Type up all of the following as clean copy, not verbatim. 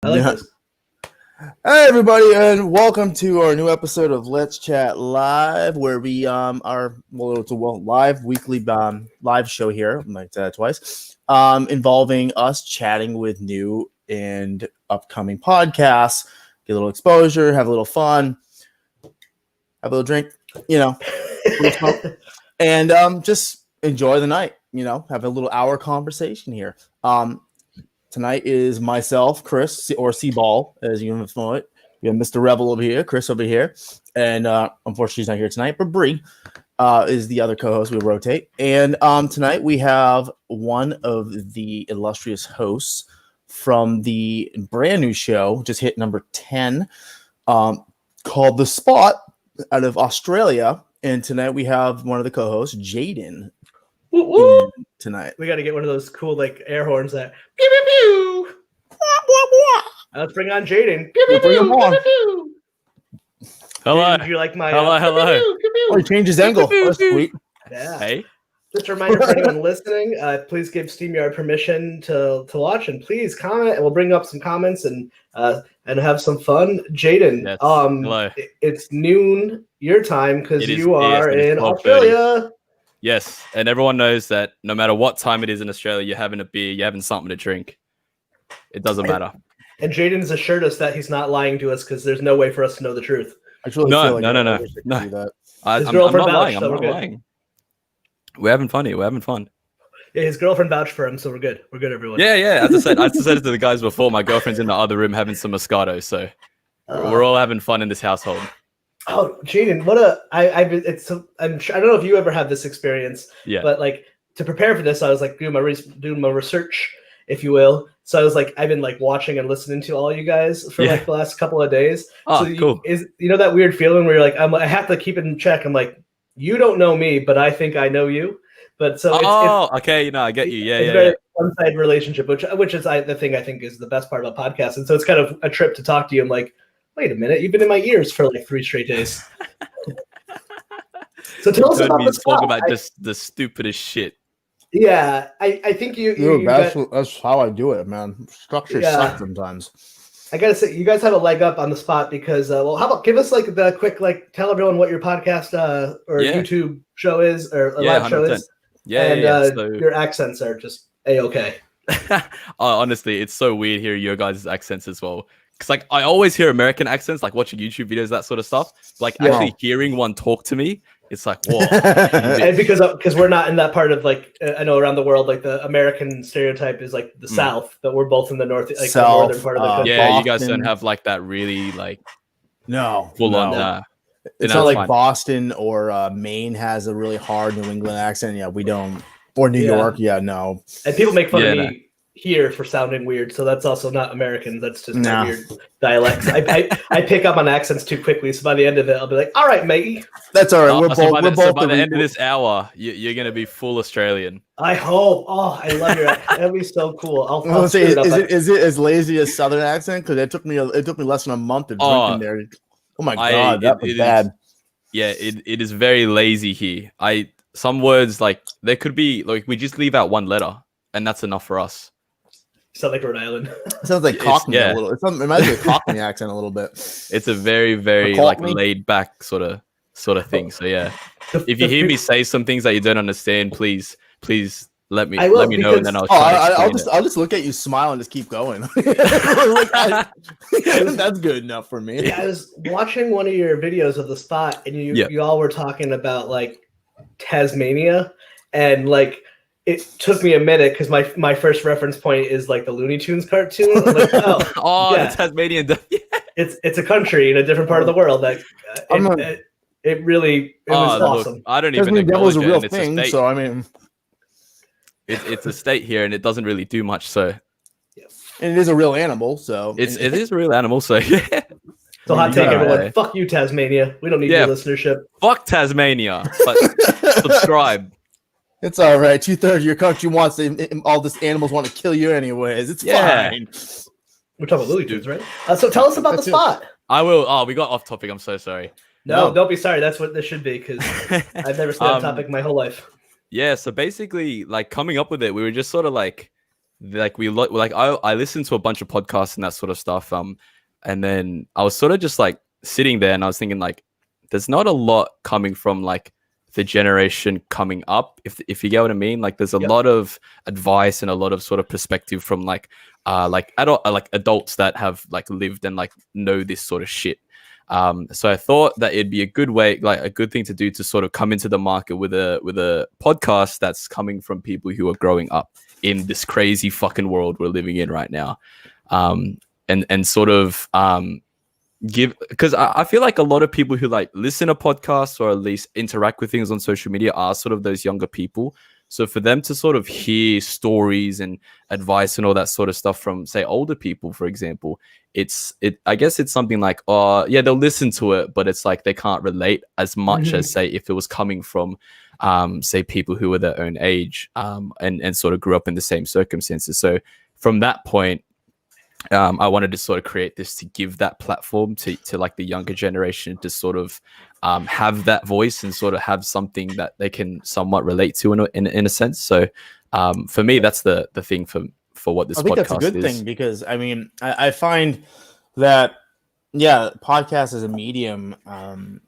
I like this. Hey everybody, and welcome to our new episode of Let's Chat Live, where we it's a live weekly live show here. I might say that twice. Involving us chatting with new and upcoming podcasts, get a little exposure, have a little fun, have a little drink, and just enjoy the night. Have a little hour conversation here. Tonight is myself, Chris, or C-Ball, as you know it. We have Mr. Rebel over here, Chris over here, and unfortunately she's not here tonight, but Bree is the other co-host. We rotate. And tonight we have one of the illustrious hosts from the brand new show, just hit number 10, called The Spot out of Australia. And tonight we have one of the co-hosts, Jayden. Tonight we got to get one of those cool like air horns that pew, pew, pew. Let's bring on Jayden. Bring him on. Hello. Jayden, do you like my hello. Oh, he changed his angle. That's sweet. Yeah. Hey. Just a reminder for anyone listening, please give StreamYard permission to watch, and please comment, and we'll bring up some comments and have some fun. Jayden, yes. Hello. It's noon your time because you are in Australia. Yes, and everyone knows that no matter what time it is in Australia, you're having a beer, you're having something to drink. It doesn't matter. And Jayden's assured us that he's not lying to us because there's no way for us to know the truth. No. I'm not lying. We're having fun here. We're having fun. Yeah, his girlfriend vouched for him, so we're good. We're good, everyone. Yeah. As I said it to the guys before, my girlfriend's in the other room having some Moscato, so we're all having fun in this household. Oh, Jayden, I don't know if you ever have this experience, but like to prepare for this, I was like doing my research, if you will. So I was like, I've been like watching and listening to all you guys for like the last couple of days. Oh, so cool. You know that weird feeling where you're like, I have to keep it in check. I'm like, you don't know me, but I think I know you. But so okay, I get you. Yeah, very one-sided relationship, which is the thing I think is the best part about podcasts. And so it's kind of a trip to talk to you. I'm like, wait a minute, you've been in my ears for like 3 straight days. So tell us about the talk about just the stupidest shit. Yeah, I think that's how I do it, man. Structure sucks sometimes. I gotta say, you guys have a leg up on the spot because, how about give us like the quick, like tell everyone what your podcast or YouTube show is or live show is. So your accents are just A-okay. Honestly, it's so weird hearing your guys' accents as well. Because like I always hear American accents, like watching YouTube videos, that sort of stuff. Like actually hearing one talk to me, it's like, whoa. And because we're not in that part of like I know around the world, like the American stereotype is like the South, but we're both in the north, like the northern part of the country. Yeah, Boston. You guys don't have like that really like full on. It's not like Boston or Maine has a really hard New England accent. Yeah, we don't. Or New York. Yeah, no. And people make fun of me here for sounding weird, so that's also not American. That's just weird dialects. I pick up on accents too quickly, so by the end of it, I'll be like, "All right, matey." That's all right. By the end of this hour, you're gonna be full Australian. I hope. Oh, I love your accent. That'd be so cool. I'll say, is it as lazy as Southern accent? Because it took me less than a month to drink in there. Oh my god, that was bad. It is very lazy here. Some words like there could be like we just leave out one letter, and that's enough for us. Sound like Rhode Island. It sounds like Cockney a little. It might be a Cockney accent a little bit. It's a very, very like laid back sort of thing. So yeah, if you hear me say some things that you don't understand, please let me know, and then I'll try. I'll just look at you, smile, and just keep going. That's good enough for me. Yeah, I was watching one of your videos of The Spot, and you all were talking about like Tasmania, and like. It took me a minute because my first reference point is like the Looney Tunes cartoon. I'm like, the Tasmanian. It's a country in a different part of the world. Like it was awesome. Look, I don't even acknowledge a real thing. So I mean, it's a state here, and it doesn't really do much. So, and it is a real animal. So it is a real animal. So yeah. So hot take, everyone. Fuck you, Tasmania. We don't need your listenership. Fuck Tasmania. But subscribe. It's all right. 2/3 of your country wants all these animals want to kill you anyways. It's fine. We're talking about Looney Tunes, right? So tell us about The Spot. I will. Oh, we got off topic. I'm so sorry. No, don't be sorry. That's what this should be because I've never stayed on topic my whole life. Yeah. So basically, like coming up with it, we were just sort of like like I listened to a bunch of podcasts and that sort of stuff. And then I was sort of just like sitting there and I was thinking like, there's not a lot coming from like the generation coming up, if you get what I mean. Like there's a lot of advice and a lot of sort of perspective from like adults that have like lived and like know this sort of shit. So I thought that it'd be a good way, like a good thing to do to sort of come into the market with a podcast that's coming from people who are growing up in this crazy fucking world we're living in right now. And sort of because I feel like a lot of people who like listen to podcasts or at least interact with things on social media are sort of those younger people. So for them to sort of hear stories and advice and all that sort of stuff from, say, older people, for example, I guess it's something like, yeah, they'll listen to it, but it's like they can't relate as much as, say, if it was coming from, say, people who were their own age and sort of grew up in the same circumstances. So from that point, I wanted to sort of create this to give that platform to like the younger generation to sort of have that voice and sort of have something that they can somewhat relate to in a sense. So for me, that's the thing for what this podcast is. I think that's a good thing because I mean, I find that podcast as a medium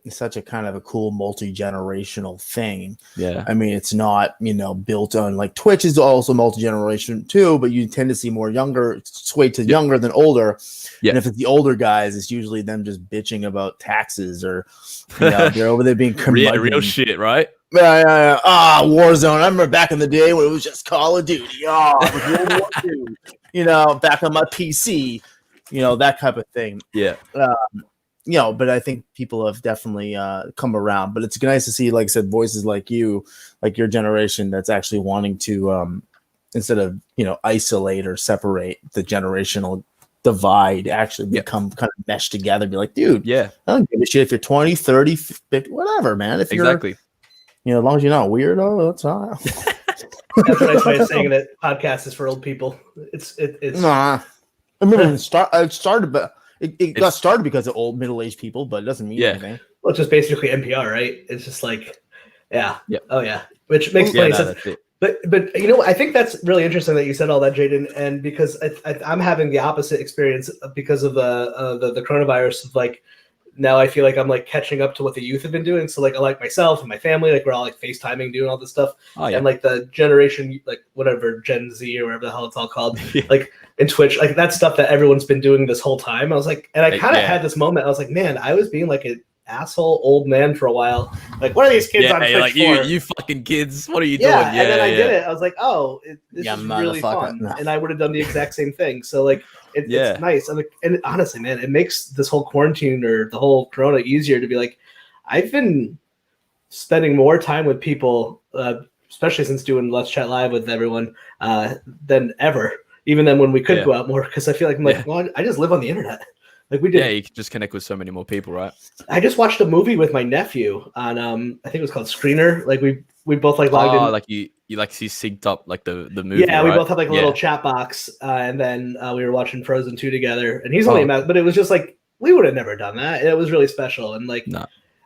is such a kind of a cool multi-generational thing. Yeah. I mean, it's not, built on like Twitch is also multi-generation too, but you tend to see more younger sway to younger than older. Yeah. And if it's the older guys, it's usually them just bitching about taxes or they're over there being real shit, right? Yeah. Warzone. I remember back in the day when it was just Call of Duty. It was World War II, back on my PC. That type of thing. Yeah. But I think people have definitely come around. But it's nice to see, like I said, voices like you, like your generation that's actually wanting to, instead of, isolate or separate the generational divide, actually become kind of meshed together. Be like, dude, I don't give a shit if you're 20, 30, 50, whatever, man. If you're, as long as you're not a weirdo, that's all. That's a nice way of saying that podcast is for old people. It's nah. I remember it got started because of old middle-aged people, but it doesn't mean anything. Well, it's just basically NPR, right? It's just like, which makes plenty sense. But I think that's really interesting that you said all that, Jayden, and because I'm having the opposite experience because of the coronavirus. Of like, now I feel like I'm like catching up to what the youth have been doing. So like myself and my family, like we're all like FaceTiming, doing all this stuff. And like the generation, like whatever, Gen Z or whatever the hell it's all called, like in Twitch, like that stuff that everyone's been doing this whole time. I was like, and I kind of had this moment. I was like, man, I was being like an asshole old man for a while. Like, what are these kids on Twitch like, for? You fucking kids, what are you doing? And then I did it. I was like, oh, this is really fun. And I would have done the exact same thing. So like, it's nice. And honestly, man, it makes this whole quarantine or the whole corona easier to be like, I've been spending more time with people, especially since doing Let's Chat Live with everyone, than ever, even than when we could go out more. Because I feel like I'm like, well, I just live on the internet. Like we did. Yeah, you can just connect with so many more people, right? I just watched a movie with my nephew on I think it was called Screener. Like we both like logged in. Like you synced up like the movie. Yeah, we both had like a little chat box, and then we were watching Frozen 2 together. And he's only but it was just like we would have never done that. It was really special, and like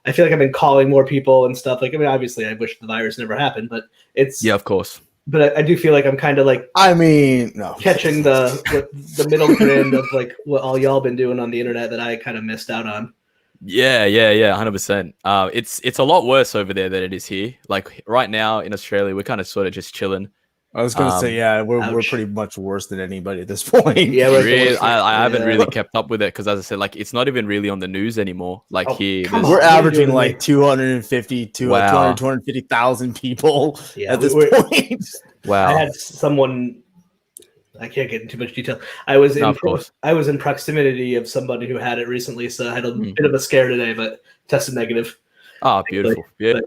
I feel like I've been calling more people and stuff. Like I mean, obviously, I wish the virus never happened, but it's of course. But I do feel like I'm kind of like catching the middle ground of like what all y'all been doing on the internet that I kind of missed out on. Yeah, 100%. It's a lot worse over there than it is here. Like right now in Australia, we're kind of sort of just chilling. I was going to say, we're pretty much worse than anybody at this point. Yeah, really, I haven't really kept up with it because, as I said, like it's not even really on the news anymore. Like here, we're averaging like 250,000 people at this point. Wow! I had someone. I can't get into too much detail. I was in proximity of somebody who had it recently, so I had a bit of a scare today, but tested negative. Oh, beautiful! But,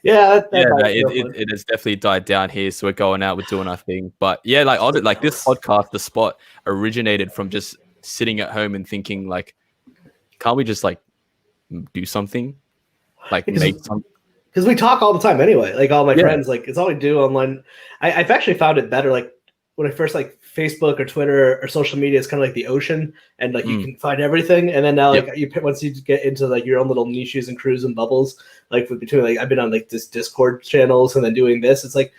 it has definitely died down here. So we're going out, we're doing our thing. But yeah, like this podcast, The Spot, originated from just sitting at home and thinking, like, can't we just like do something, like make something? Because we talk all the time anyway. Like all my friends, like it's all we do online. I've actually found it better. Like when I first like Facebook or Twitter or social media, it's kind of like the ocean, and like you can find everything. And then now, like once you get into like your own little niches and crews and bubbles, like between like I've been on like this Discord channels and then doing this, it's like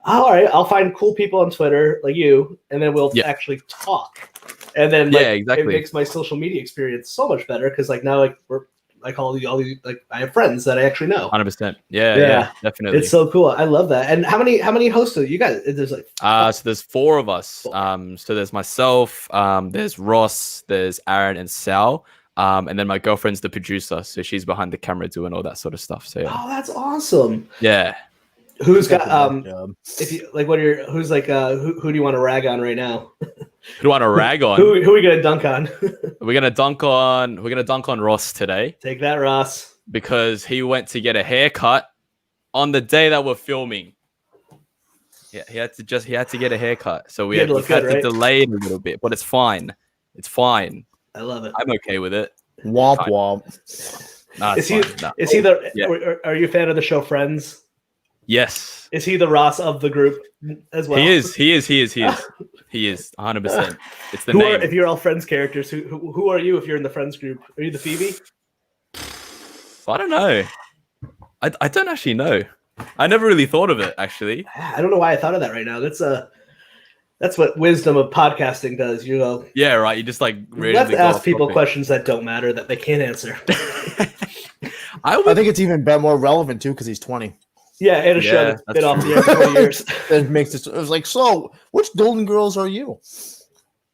all right, I'll find cool people on Twitter like you, and then we'll actually talk. And then exactly. it makes my social media experience so much better because like now like we're like all the like I have friends that I actually know. 100%. Yeah, definitely. It's so cool. I love that. And how many hosts do you guys? There's like so there's 4 of us. So there's myself, there's Ross, there's Aaron and Sal. And then my girlfriend's the producer, so she's behind the camera doing all that sort of stuff. So oh, that's awesome. Yeah. Who's got if you like what are your who's like who do you want to rag on right now? Who do you want to rag on? who are we gonna dunk on? We're gonna dunk on Ross today. Take that, Ross. Because he went to get a haircut on the day that we're filming. Yeah, he had to get a haircut. So we had to delay it a little bit, but it's fine. It's fine. I love it. I'm okay with it. Womp womp. Nah, is he the? Yeah. Are you a fan of the show Friends? Yes. Is he the Ross of the group as well? He is. He is 100%. It's the name. If you're all Friends characters, who are you if you're in the Friends group? Are you the Phoebe? I don't know. I don't actually know. I never really thought of it, actually. I don't know why I thought of that right now. That's what wisdom of podcasting does. You know. Yeah, right. You just like let's ask people questions that don't matter that they can't answer. I think it's even more relevant too because he's 20. Yeah, and a show that's been off the air for 20 years. It makes it was like, so which Golden Girls are you?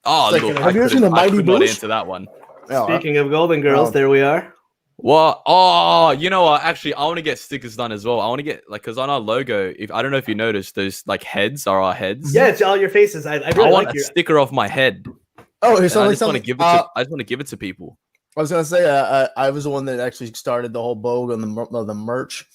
Oh, like, look, have you ever seen the Mighty Boosh? Not answer that one. Speaking of Golden Girls, there we are. Well, oh, you know what? Actually, I want to get stickers done as well. I want to get because on our logo, I don't know if you noticed, those like heads are our heads. Yeah, it's all your faces. I really want like a sticker of my head. Oh, I just want to give it to people. I was gonna say, I was the one that actually started the whole vogue on the merch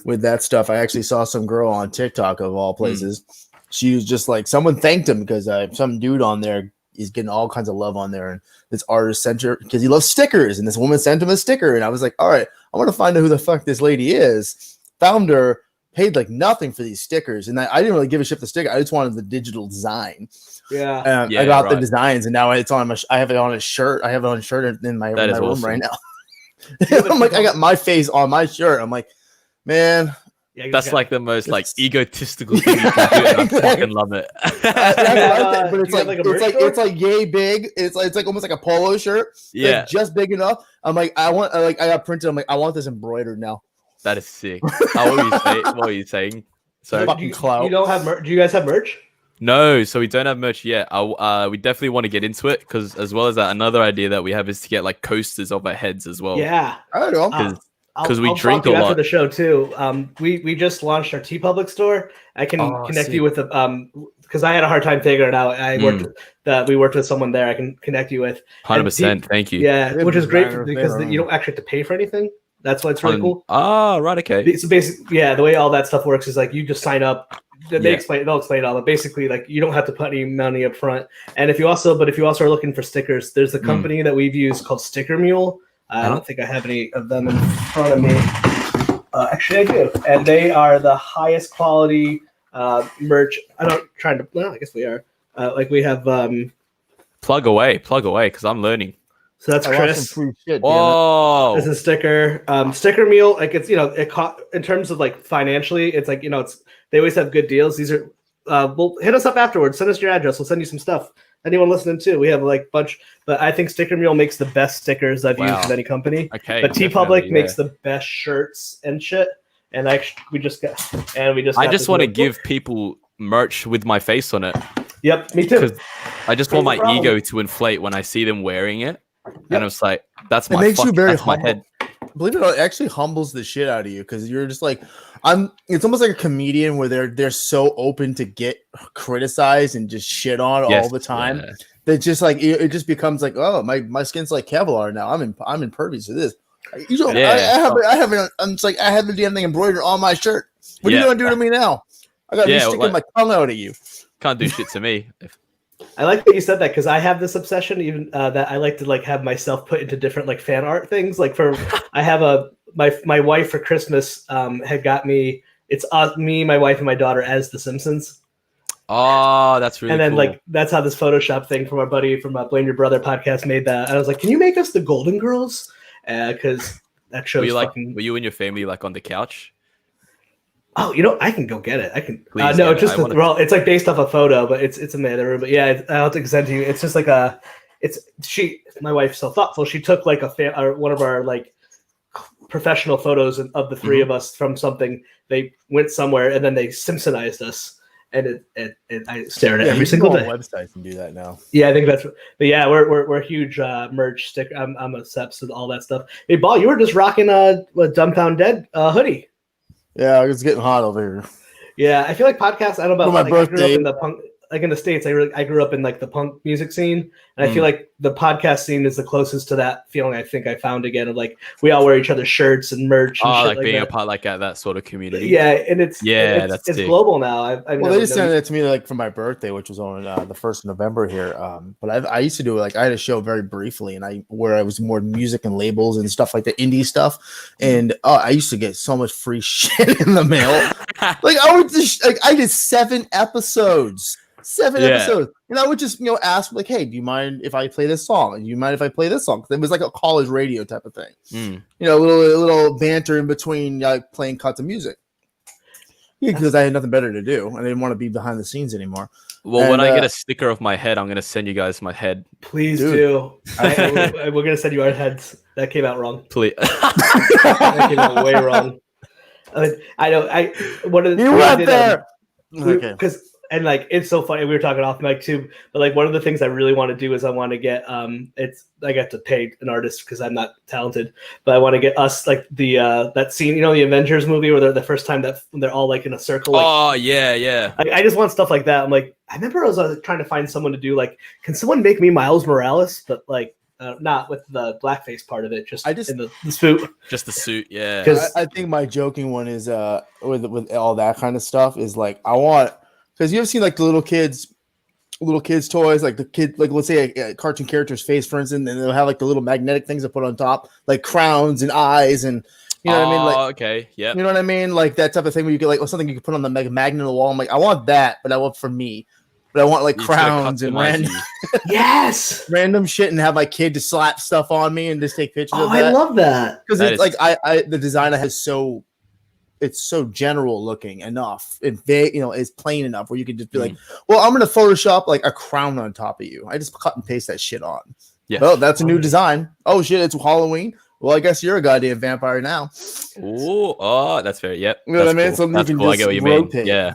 with that stuff. I actually saw some girl on TikTok of all places. She was just like, someone thanked him because some dude on there is getting all kinds of love on there, and this artist sent her because he loves stickers, and this woman sent him a sticker, and I was like, all right, I want to find out who the fuck this lady is. Found her, paid like nothing for these stickers, and I didn't really give a shit for the sticker. I just wanted the digital design. Yeah, I got the designs, and now it's on I have it on a shirt. I have it on a shirt in my room right now. I'm like, I got my face on my shirt. I'm like, man. Yeah, that's like the most like egotistical thing you can do, and I fucking love it. But it's like yay big. It's like almost like a polo shirt. Yeah, like just big enough. I'm like, I got printed. I'm like, I want this embroidered now. That is sick. What were you saying? So fucking clout. You don't have merch? Do you guys have merch? No, so we don't have merch yet. We definitely want to get into it because, as well as that, another idea that we have is to get like coasters of our heads as well. Yeah, I don't know. Because we drink a lot after after the show too. We just launched our TeePublic store. I can connect you with because I had a hard time figuring it out. We worked with someone there. I can connect you with 100%. Thank you. Yeah, which is great because you don't actually have to pay for anything. That's why it's really cool. Oh, right, okay. So basically, the way all that stuff works is like you just sign up. They'll explain it all, but basically, like you don't have to put any money up front. And if you also are looking for stickers, there's a company that we've used called Sticker Mule. I don't think I have any of them in front of me. Actually, I do, and they are the highest quality merch. I guess we are. Like we have. Plug away, because I'm learning. So that's Chris. Whoa! This is Sticker. Sticker Mule, like it's in terms of like financially, it's like they always have good deals. These are. Well, hit us up afterwards. Send us your address. We'll send you some stuff. Anyone listening too, we have like bunch, but I think Sticker Mule makes the best stickers I've used of any company. Okay, but TeePublic makes the best shirts and shit. And I just want to give people merch with my face on it. Yep, me too. I just want my ego to inflate when I see them wearing it, and it's like that's my. It makes you very humble. My head. Believe it or not, it actually humbles the shit out of you because you're just like, it's almost like a comedian where they're so open to get criticized and just shit on all the time. Yeah. That just like it just becomes like, oh, my skin's like Kevlar now. I'm impervious to this. I haven't do anything embroidered on my shirt. What are you gonna do to me now? I got me sticking my tongue out at you. Can't do shit to me. I like that you said that because I have this obsession even that I like to like have myself put into different like fan art things. Like I have my wife for Christmas had got me. It's me, my wife, and my daughter as the Simpsons. Oh, that's really. And then cool. like that's how this Photoshop thing from our buddy from Blame Your Brother podcast made that. And I was like, can you make us the Golden Girls? Because that shows. Were you and your family like on the couch? Oh, I can go get it. I can. Please No, get it. it's like based off a photo, but it's in the other room. But yeah, I'll have to send to you. It's just like my wife's so thoughtful. She took like one of our like professional photos of the three of us from something. They went somewhere and then they Simpsonized us. And I stare at it every single day. Websites and do that now. Yeah, I think that's. But yeah, we're huge merch sticker. I'm obsessed with all that stuff. Hey, Ball, you were just rocking a Dumbfound Dead hoodie. Yeah, it's getting hot over here. Yeah, I feel like podcasts. I don't know about my birthday. I grew up in the punk, like in the States. I grew up in like the punk music scene, and I feel like the podcast scene is the closest to that feeling. I think I found again of like we all wear each other's shirts and merch. And like being that. a part like that sort of community. Yeah, and it's that's global now. They just sent it to me like for my birthday, which was on the 1st of November here. But I used to do like I had a show very briefly, and where I was more music and labels and stuff like the indie stuff, and I used to get so much free shit in the mail. Like I did 7 episodes. 7 episodes, and I would just ask like, hey, do you mind if I play this song? Do you mind if I play this song? Because it was like a college radio type of thing. A little banter in between playing cuts of music. Because I had nothing better to do. I didn't want to be behind the scenes anymore. Well, when I get a sticker of my head, I'm gonna send you guys my head. Please do. We're gonna send you our heads. That came out wrong. Please. That came out way wrong. I know. You went there. Okay. Because. And like it's so funny. We were talking off mic too, but like one of the things I really want to do is I want to get I got to pay an artist because I'm not talented, but I want to get us like the that scene, the Avengers movie where they're the first time that they're all like in a circle. Like, oh yeah. I just want stuff like that. I'm like, I remember I was trying to find someone to do like, can someone make me Miles Morales, but like not with the blackface part of it, just in the suit. Just the suit, yeah. Because I think my joking one is with all that kind of stuff is like I want. Because you ever seen like the little kids toys, like the kid, like let's say a cartoon character's face, for instance, and they'll have like the little magnetic things to put on top, like crowns and eyes, and you know what I mean? Like, okay, yeah, you know what I mean? Like that type of thing where you get like something you can put on the magnet on the wall. I'm like, I want that, but I want for me. But I want like crowns and random, random shit, and have my kid to slap stuff on me and just take pictures of that. I love that because it's like the designer has it's so general looking enough. It's plain enough where you can just be like, well, I'm going to Photoshop like a crown on top of you. I just cut and paste that shit on. Yeah. Well, that's a new design. Oh shit. It's Halloween. Well, I guess you're a goddamn vampire now. Oh, that's fair. Yep. You know what I mean? So that's you can cool. just I get what you rotate. mean. Yeah.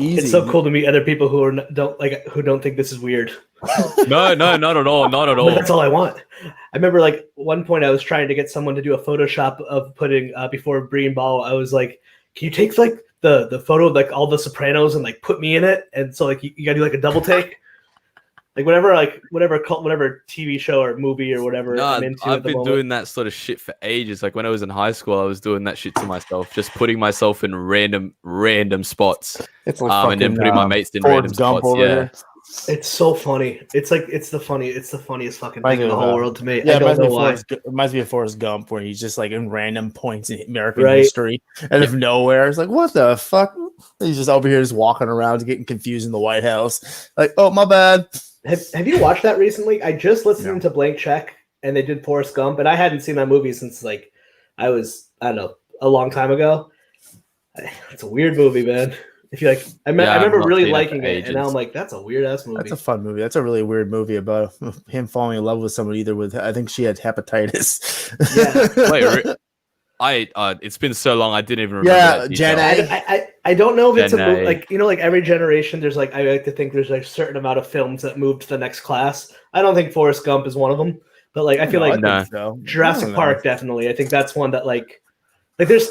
Easy. It's so cool to meet other people who don't think this is weird. No, not at all. Not at all. But that's all I want. I remember like one point I was trying to get someone to do a Photoshop of putting before Bree and Ball. I was like, can you take like the photo of like all the Sopranos and like put me in it? And so like you gotta do like a double take. Like whatever TV show or movie or whatever. I've been doing that sort of shit for ages. Like when I was in high school, I was doing that shit to myself, just putting myself in random spots. It's like and then putting my mates in random spots. Yeah. There. It's so funny. It's the funniest fucking thing in the whole world to me. Yeah, I don't know why. It reminds me of Forrest Gump, where he's just like in random points in American history, and of nowhere, it's like, what the fuck? He's just over here, just walking around, getting confused in the White House. Like, oh my bad. Have you watched that recently? I just listened to Blank Check, and they did Forrest Gump, and I hadn't seen that movie since like I don't know, a long time ago. It's a weird movie, man. If you like, I remember really liking it, and now I'm like, that's a weird ass movie. That's a fun movie. That's a really weird movie about him falling in love with somebody. Either with, I think she had hepatitis. Yeah. Wait, it's been so long. I didn't even remember. Yeah, Gen A. I don't know if it's a movie, like like every generation. There's like I like to think there's like a certain amount of films that move to the next class. I don't think Forrest Gump is one of them, but like I feel Jurassic Park definitely. I think that's one that like there's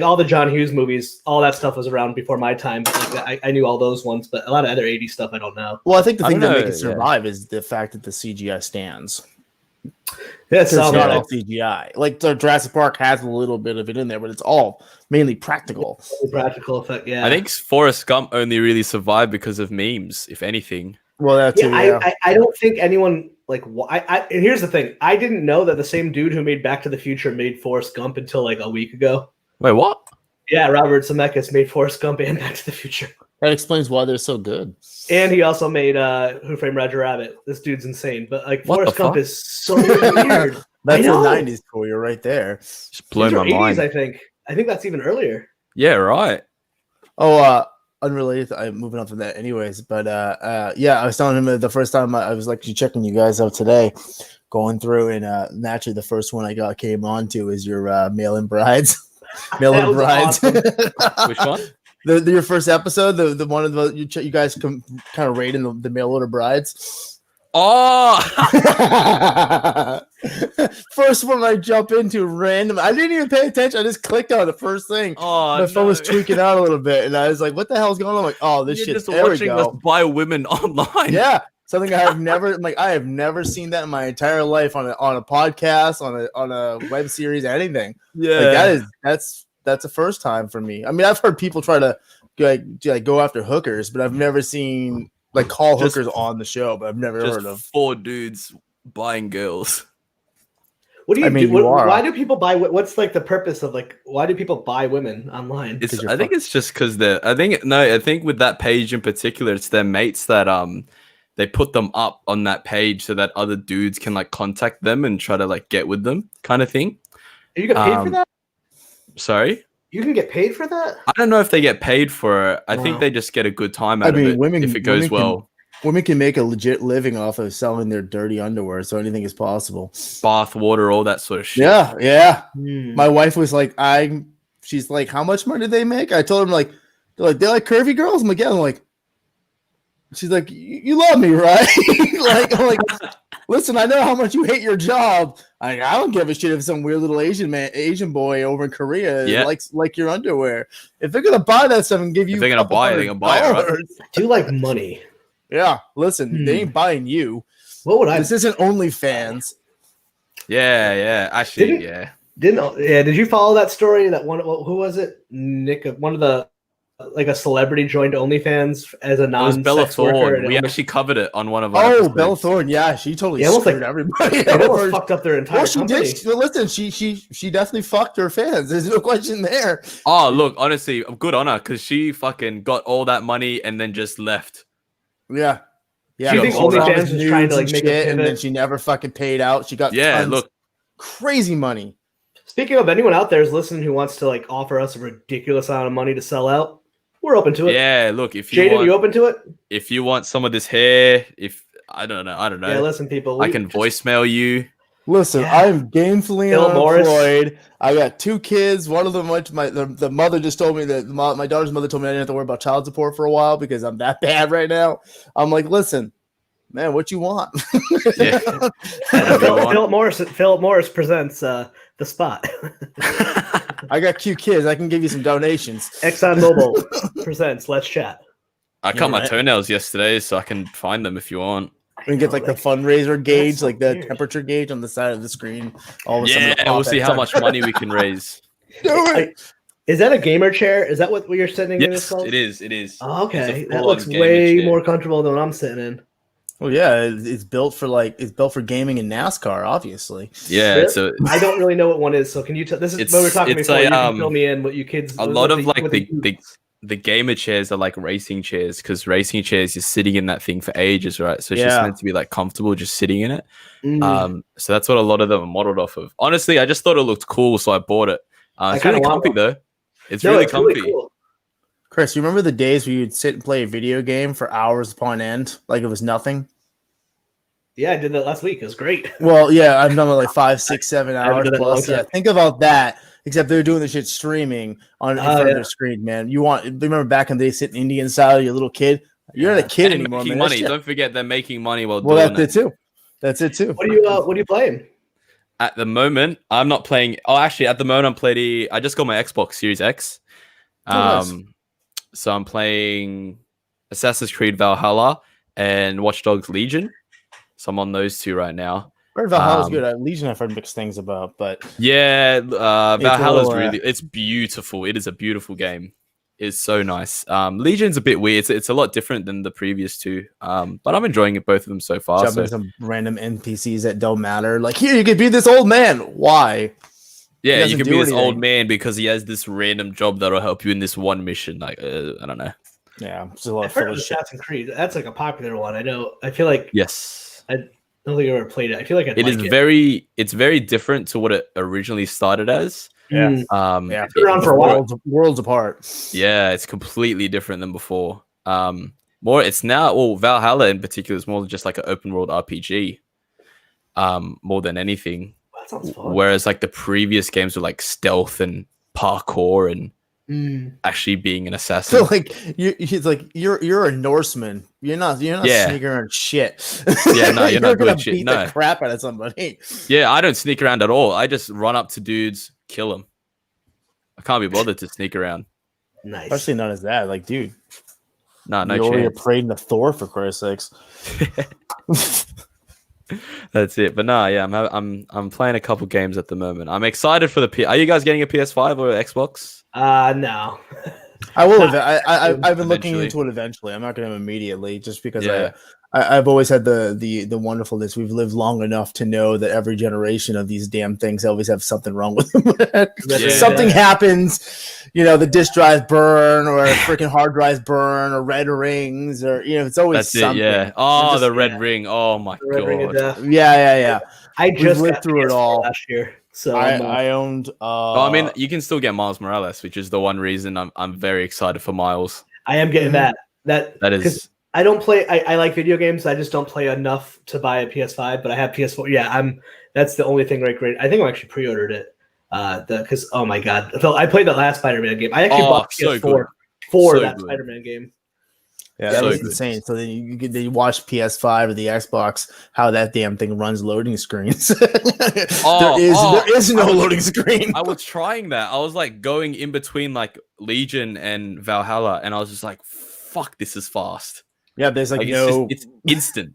all the John Hughes movies, all that stuff was around before my time. But like, I knew all those ones, but a lot of other 80s stuff I don't know. Well, I think the thing that makes it survive is the fact that the CGI stands. Yeah, it's not all CGI. Like the Jurassic Park has a little bit of it in there, but it's all mainly practical. Practical effect, yeah. I think Forrest Gump only really survived because of memes, if anything. Well, that's I don't think anyone like. And here's the thing: I didn't know that the same dude who made Back to the Future made Forrest Gump until like a week ago. Wait, what? Yeah, Robert Zemeckis made Forrest Gump and Back to the Future. That explains why they're so good. And he also made Who Framed Roger Rabbit. This dude's insane. But like Forrest Gump is so weird. That's the 90s for you right there. Just blowing my mind. I think that's even earlier. Yeah, right. Oh, unrelated. I'm moving on from that, anyways. But yeah, I was telling him the first time I was like checking you guys out today, going through, and naturally the first one I came on to is your mail-in brides. Mail-in brides. Awesome. Which one? Your first episode, the one of the you guys kind of rating the mail-order brides. Oh, first one I jump into random. I didn't even pay attention. I just clicked on the first thing. oh, My phone was tweaking out a little bit, and I was like, "What the hell's going on?" I'm like, "Oh, this You're shit." just There we watching go. us buy women online. Yeah, something I have never I have never seen that in my entire life on a podcast, on a web series, anything. Yeah, That's a first time for me. I mean, I've heard people try to go after hookers, but I've never seen call hookers on the show. But I've never heard of 4 dudes buying girls. What do you do? you are. Why do people buy? What's the purpose of why do people buy women online? I think it's just because I think with that page in particular, it's their mates that they put them up on that page so that other dudes can contact them and try to get with them, kind of thing. You get paid for that? Sorry? You can get paid for that? I don't know if they get paid for it. I think they just get a good time out of it if it goes well. Women can make a legit living off of selling their dirty underwear, so anything is possible. Bath water, all that sort of shit. Yeah. My wife was like, she's like, how much money do they make? I told him they're like curvy girls. I'm like, yeah. I'm like, she's like, you love me, right? I'm like, listen, I know how much you hate your job. I don't give a shit if some weird little Asian boy over in Korea likes your underwear. If they're gonna buy that stuff and give you, if they're gonna buy it, they're gonna buy it. Right? I do like money. Yeah, listen, they ain't buying you. What would I? This isn't OnlyFans. Yeah. Actually, Did you follow that story? That one? Who was it? Nick, one of the a celebrity joined OnlyFans as a non-sex worker. We actually covered it on one of our. Oh, Bella Thorne, yeah, she totally screwed everybody. They almost fucked up their entire company. Did. Listen, she definitely fucked her fans. There's no question there. Oh, look, honestly, good on her because she fucking got all that money and then just left. Yeah. Do you think OnlyFans was trying to make it, and then she never fucking paid out? She got crazy money. Speaking of, anyone out there is listening who wants to offer us a ridiculous amount of money to sell out, we're open to it. Yeah, look, if you Jayden, you open to it? If you want some of this hair, I don't know. Yeah, listen, people. I can voicemail you. Listen, I'm gainfully unemployed. I got 2 kids. One of them went to the mother just told me that my daughter's mother told me I didn't have to worry about child support for a while because I'm that bad right now. I'm like, listen, man, what you want? Philip Morris presents The Spot. I got cute kids. I can give you some donations. ExxonMobil presents Let's Chat. I cut my toenails yesterday, so I can find them if you want. We can get the fundraiser gauge, the temperature gauge on the side of the screen. We'll see how much money we can raise. Is that a gamer chair? Is that what you're sitting in? Yes, it is. Oh, okay, that looks way more comfortable than what I'm sitting in. Well, yeah, it's built for gaming and NASCAR, obviously. Yeah, I don't really know what one is. So can you tell? This is what we're talking before. You can fill me in. What you kids? A lot of the gamer chairs are like racing chairs because racing chairs you're sitting in that thing for ages, right? So it's just meant to be comfortable just sitting in it. So that's what a lot of them are modeled off of. Honestly, I just thought it looked cool, so I bought it. It's really comfy though. It's really comfy. Really cool. Chris, you remember the days where you'd sit and play a video game for hours upon end, like it was nothing? Yeah, I did that last week. It was great. Well, yeah, I've done it 5, 6, 7 hours plus. Yeah, think about that. Except they're doing the shit streaming in front of their screen, man. Remember back in the day, sitting Indian style, you're a little kid. You're not a kid anymore, making man. Money. Don't forget they're making money while doing that. That's it too. What are you playing? At the moment, I'm not playing. Oh, actually, at the moment, I'm playing. I just got my Xbox Series X. Nice. So I'm playing Assassin's Creed Valhalla and Watch Dogs Legion. So I'm on those 2 right now. Valhalla's good. Legion I've heard mixed things about, but Valhalla's it's beautiful. It is a beautiful game. It's so nice. Legion's a bit weird. It's a lot different than the previous 2. But I'm enjoying both of them so far. Jumping some random NPCs that don't matter. Like, here, you could be this old man. Why? Yeah, you can be this old man because he has this random job that'll help you in this one mission. I don't know. Yeah, it's a lot of Assassin's Creed. That's a popular one. I know. I feel like I don't think I ever played it. I feel like it's very very different to what it originally started as. Yeah. It's been around for a while. Worlds apart. Yeah, it's completely different than before. It's now, well, Valhalla in particular is more just like an open world RPG, more than anything. That sounds fun. Whereas like the previous games were like stealth and parkour and actually being an assassin. So like you're a Norseman. You're not sneaking around shit. Yeah, no, you're not gonna doing shit. beat the crap out of somebody. Yeah, I don't sneak around at all. I just run up to dudes, kill them. I can't be bothered to sneak around. Nice. Especially not as that. Like, dude. No you're already praying to Thor, for Christ's sakes. That's it. But no, yeah, I'm playing a couple games at the moment. I'm excited for the Are you guys getting a PS5 or Xbox? No. I will. I've been looking into it eventually. I'm not going to immediately, just because I've always had the wonderfulness. We've lived long enough to know that every generation of these damn things always have something wrong with them. Something happens, the disk drives burn, or freaking hard drives burn, or red rings, or it's always something. Oh, the red ring. Oh my god. Yeah. I just lived through it all last year. So I owned. I mean, you can still get Miles Morales, which is the one reason I'm very excited for Miles. I am getting that. That is. I don't play. I like video games. I just don't play enough to buy a PS5. But I have PS4. Yeah, That's the only thing. Great. I think I actually pre-ordered it. Because oh my god, I played the last SpiderMan game. I actually bought PS4 for that SpiderMan game. Yeah, that was insane. So then you watch PS5 or the Xbox, how that damn thing runs loading screens. There is no loading screen. I was trying that. I was like going in between like Legion and Valhalla, and I was just like, "Fuck, this is fast." Yeah, there's like it's instant.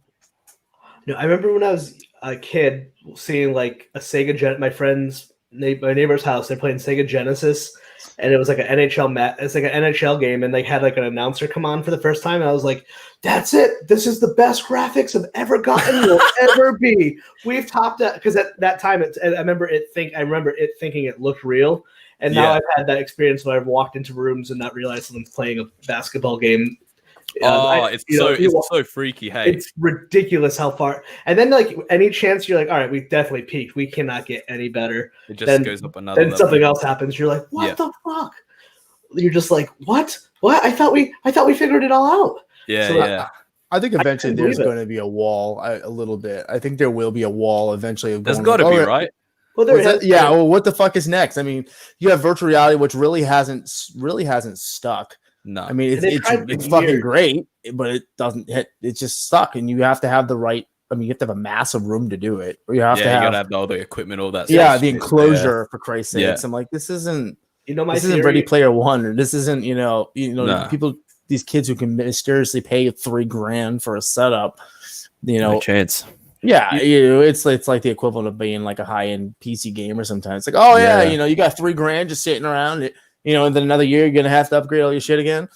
No, I remember when I was a kid seeing like a Sega my neighbor's house. They're playing Sega Genesis. And it was like an NHL It's like an NHL game, and they had like an announcer come on for the first time, and I was like, "That's it! This is the best graphics I've ever gotten. Will ever be. We've topped that." Because at that time, I remember it thinking it looked real, and now I've had that experience where I've walked into rooms and not realized someone's playing a basketball game. It's so freaky. Hey, it's ridiculous how far. And then like any chance you're like, all right, we definitely peaked. We cannot get any better. It just goes up another. Then something else happens. You're like, what the fuck? You're just like, what? I thought we figured it all out. Yeah. I think eventually there's going to be a wall. A little bit. I think there will be a wall eventually. There's got to be, right? Well, well, what the fuck is next? I mean, you have virtual reality, which really hasn't stuck. No, I mean it's fucking great, but it doesn't hit. It's just stuck, and you have to have the right. I mean, you have to have a massive room to do it, or you have to have all the equipment, all that. Yeah, the enclosure for Christ's sakes. I'm like, this isn't. This isn't Ready Player One, or this isn't. People, these kids who can mysteriously pay $3,000 for a setup. No chance. Yeah, it's like the equivalent of being like a high-end PC gamer. Sometimes it's like, you got $3,000 just sitting around. And then another year you're gonna have to upgrade all your shit again.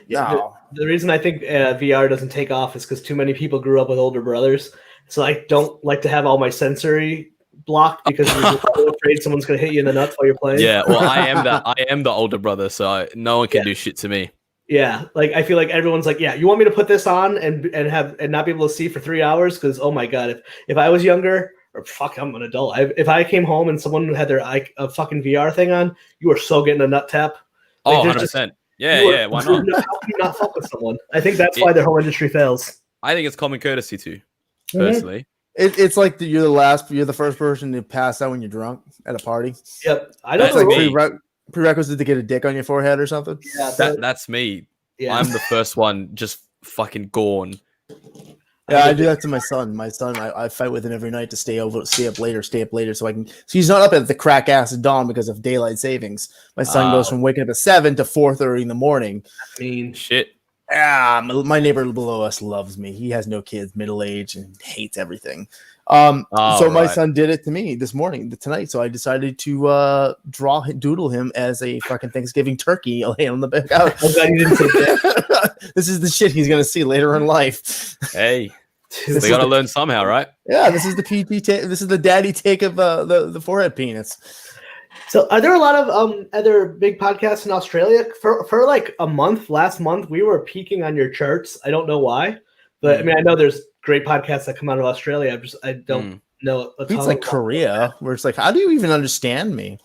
No. The reason I think VR doesn't take off is because too many people grew up with older brothers. So I don't like to have all my sensory blocked because you're just so afraid someone's gonna hit you in the nuts while you're playing. Yeah, well, I am the older brother, so no one can do shit to me. Yeah, like I feel like everyone's like, you want me to put this on and not be able to see for 3 hours? Because oh my god, if I was younger. Or fuck, I'm an adult. If I came home and someone had their a fucking VR thing on, you are so getting a nut tap. Like, 100%. Yeah, why not? How can you not fuck with someone? I think that's why their whole industry fails. I think it's common courtesy too, personally. It's like you're the first person to pass out when you're drunk at a party. Yep, I know. It's like prerequisite to get a dick on your forehead or something. Yeah, that's me. Yeah. I'm the first one, just fucking gone. Yeah, I do that to my son. I fight with him every night to stay up later, so I can. So he's not up at the crack ass of dawn because of daylight savings. My son goes from waking up at 7 to 4:30 in the morning. I mean, shit. My neighbor below us loves me. He has no kids, middle age, and hates everything. My son did it to me tonight. So I decided to doodle him as a fucking Thanksgiving turkey laying on the back out. I'm glad you didn't say that. This is the shit he's gonna see later in life. Hey, they gotta learn somehow, right? Yeah, this is the PG take. This is the daddy take of the forehead penis. So, are there a lot of other big podcasts in Australia? For like a month, last month, we were peaking on your charts. I don't know why, but I mean, I know there's great podcasts that come out of Australia. I don't know. It's like Korea, where it's like, how do you even understand me?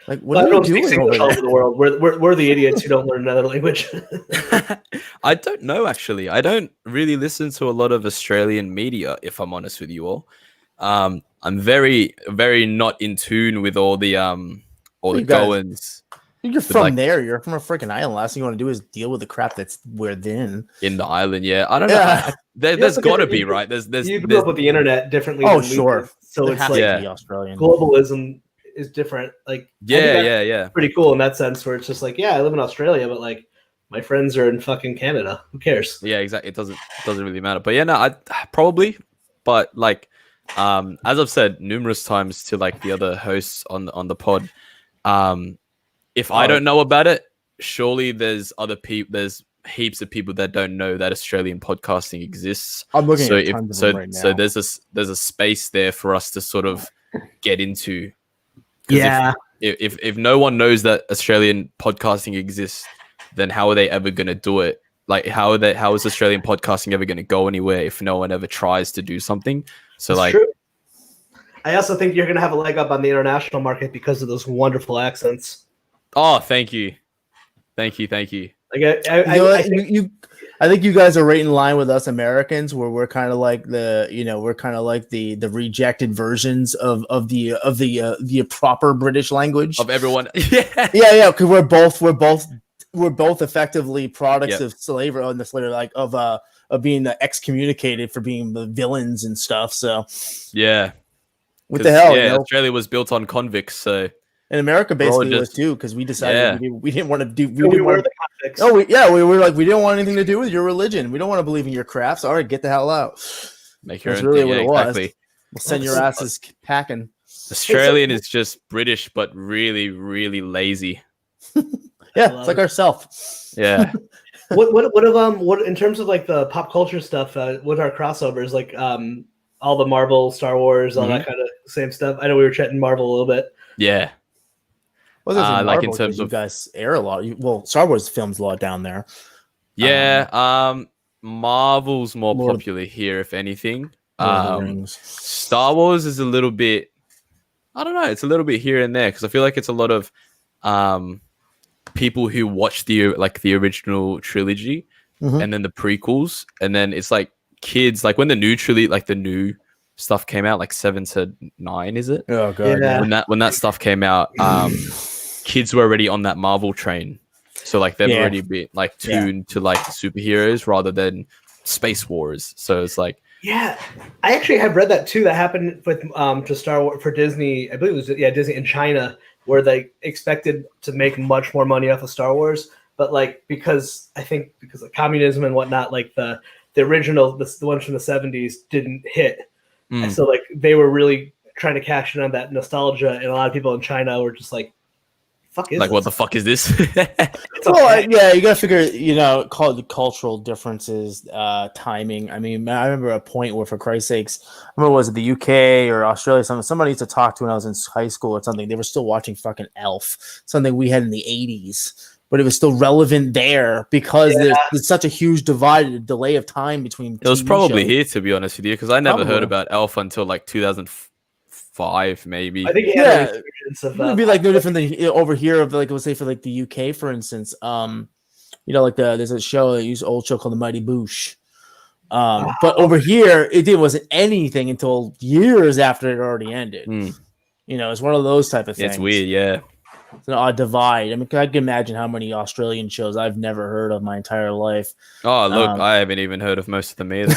Like, what are you doing over all over the world? We're the idiots who don't learn another language. I don't know, actually. I don't really listen to a lot of Australian media, if I'm honest with you all. I'm very, very not in tune with all the goings. You're from there. You're from a freaking island. Last thing you want to do is deal with the crap that's within the island. Yeah, I don't know. There's got to be, right. There's you grew up with the internet differently. Oh, sure. So it's like Australian globalism is different. Like, yeah, pretty cool in that sense. Where it's just like, I live in Australia, but like my friends are in fucking Canada. Who cares? Yeah, exactly. It doesn't really matter. But yeah, no, I probably. But like, as I've said numerous times to like the other hosts on the pod, if I don't know about it, surely there's other people. There's heaps of people that don't know that Australian podcasting exists. I'm looking at tons of them right now. So there's a space there for us to sort of get into. Yeah. If no one knows that Australian podcasting exists, then how are they ever going to do it? Like, how is Australian podcasting ever going to go anywhere if no one ever tries to do something? So that's true. I also think you're going to have a leg up on the international market because of those wonderful accents. Oh, thank you. Like, I think you guys are right in line with us Americans, where we're kind of like the rejected versions of the proper British language of everyone. Yeah. Because we're both effectively products of slavery, of being excommunicated for being the villains and stuff. So yeah, what the hell? Yeah, Australia was built on convicts, so. And America basically was too, because we decided we didn't want to do. We were the convicts. We were like, we didn't want anything to do with your religion. We don't want to believe in your crafts. All right, get the hell out. Make your That's own really thing. what it Exactly. was. We'll send your asses packing. Australian is just British, but really, really lazy. Yeah, it's like ourselves. Yeah. What in terms of like the pop culture stuff? What are crossovers like? All the Marvel, Star Wars, all that kind of same stuff. I know we were chatting Marvel a little bit. Yeah. Well, like in terms of you guys air a lot. Star Wars films a lot down there. Yeah. Marvel's more popular here, if anything. Star Wars is a little bit. I don't know. It's a little bit here and there because I feel like it's a lot of people who watch the original trilogy and then the prequels, and then it's like kids like when the new trilogy, like the new stuff came out, like 7 to 9, is it? Oh god. Yeah. When that stuff came out, kids were already on that Marvel train, so like they've already been like tuned to like superheroes rather than space wars. So it's like, yeah, I actually have read that too. That happened with to Star Wars for Disney. I believe it was Disney in China, where they expected to make much more money off of Star Wars, but like because of communism and whatnot, like the original the ones from the 70s didn't hit. And so like they were really trying to cash in on that nostalgia, and a lot of people in China were just like, "Fuck is like this? What the fuck is this?" Well, yeah, you gotta figure, call it the cultural differences, timing. I mean, I remember a point where, for Christ's sakes, I remember was it the UK or Australia? Somebody used to talk to when I was in high school or something. They were still watching fucking Elf, something we had in the 80s. But it was still relevant there because there's such a huge delay of time between. It was probably here, to be honest with you, because I never heard about Elf until like 2005, maybe. I think it'd be like no different than over here. Of like, let's say for like the UK, for instance, like there's a show, old show called The Mighty Boosh. But over here, it wasn't anything until years after it already ended. It's one of those type of things. It's weird, yeah. It's an odd divide. I mean, I can imagine how many Australian shows I've never heard of my entire life. Oh, look, I haven't even heard of most of them either.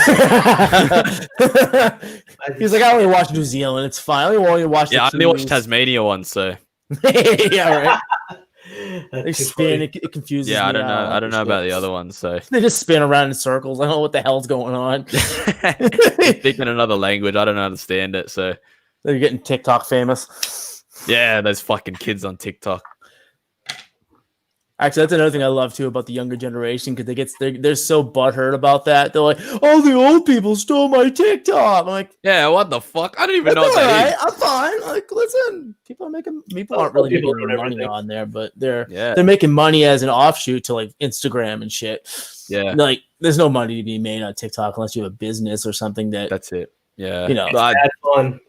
He's like, I only watch New Zealand. It's fine. I only watch. I only watched Tasmania once, so. Yeah, right. They spin. It confuses me. Yeah, I don't know about the other ones, so. They just spin around in circles. I don't know what the hell's going on. Speaking another language, I don't understand it, so. They're getting TikTok famous. Yeah, those fucking kids on TikTok. Actually, that's another thing I love too about the younger generation, because they're so butthurt about that. They're like, "Oh, the old people stole my TikTok." I'm like, "Yeah, what the fuck? I don't even know what that is." I'm fine. Like, listen, people aren't really making money on there, but they're making money as an offshoot to like Instagram and shit. Yeah, like there's no money to be made on TikTok unless you have a business or something. That's it. Yeah, it's bad fun.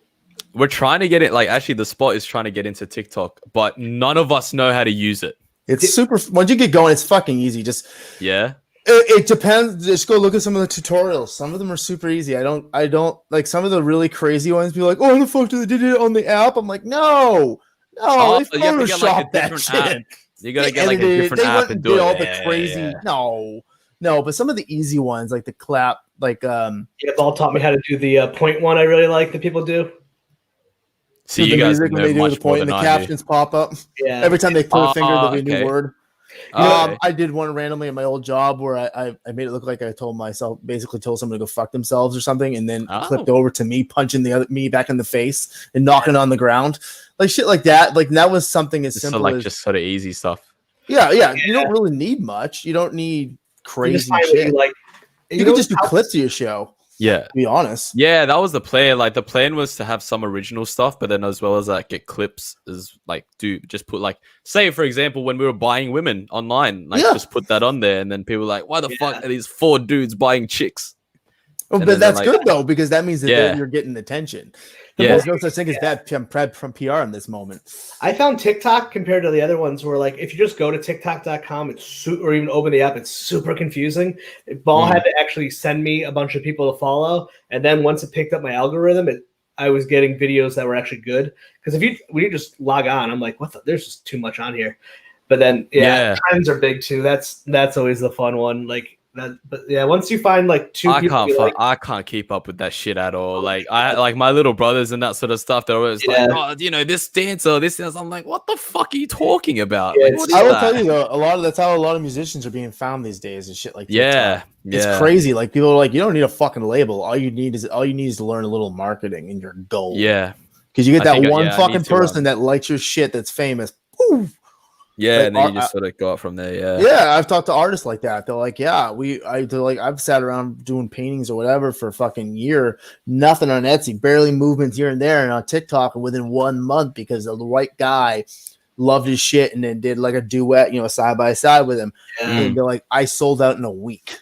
we're trying to get it. Like, actually, the spot is trying to get into TikTok, but none of us know how to use it. It's super. Once you get going, it's fucking easy. Just it depends. Just go look at some of the tutorials. Some of them are super easy. I don't like some of the really crazy ones. Be like, oh, the fuck did they do it on the app? I'm like, no, they Photoshop that shit. App. You gotta get like a different app and do all the crazy. No, but some of the easy ones like the clap, like Ball taught me how to do the point one. I really like that people do. See, you guys know when they do the point and the captions pop up. Yeah. Every time they put a finger, there'll be a new word. Okay. I did one randomly in my old job where I made it look like I basically told someone to go fuck themselves or something, and then clipped over to me punching the other me back in the face and knocking on the ground, like shit like that. Like that was something as simple as just sort of easy stuff. Yeah. You don't really need much. You don't need crazy shit. You can just do clips of your show. Yeah, to be honest. Yeah, that was the plan. Like the plan was to have some original stuff, but then as well as like get clips as like just put like say for example when we were buying women online, like just put that on there, and then people were like, why the fuck are these 4 dudes buying chicks? Oh, but that's good though because that means that you're getting attention. There's no such thing as bad from PR in this moment. I found TikTok compared to the other ones where like if you just go to TikTok.com, or even open the app, it's super confusing. Ball had to actually send me a bunch of people to follow, and then once it picked up my algorithm, I was getting videos that were actually good. Because when you just log on, I'm like, there's just too much on here. But then trends are big too. That's always the fun one. Like that, but once you find like 2 people, I can't keep up with that shit at all. Like my little brothers and that sort of stuff. They're always like, oh, this dancer, this dance. I'm like, what the fuck are you talking about? I will tell you though, that's how a lot of musicians are being found these days and shit like that. It's crazy. Like people are like, you don't need a fucking label. All you need is to learn a little marketing and you're gold. Yeah, because you get that one fucking person that likes your shit that's famous. Poof. Yeah, and then you just sort of go up from there. Yeah, I've talked to artists like that. They're like, I've sat around doing paintings or whatever for a fucking year, nothing on Etsy, barely movements here and there, and on TikTok within 1 month because the right guy loved his shit and then did like a duet, side by side with him. And they're like, I sold out in a week.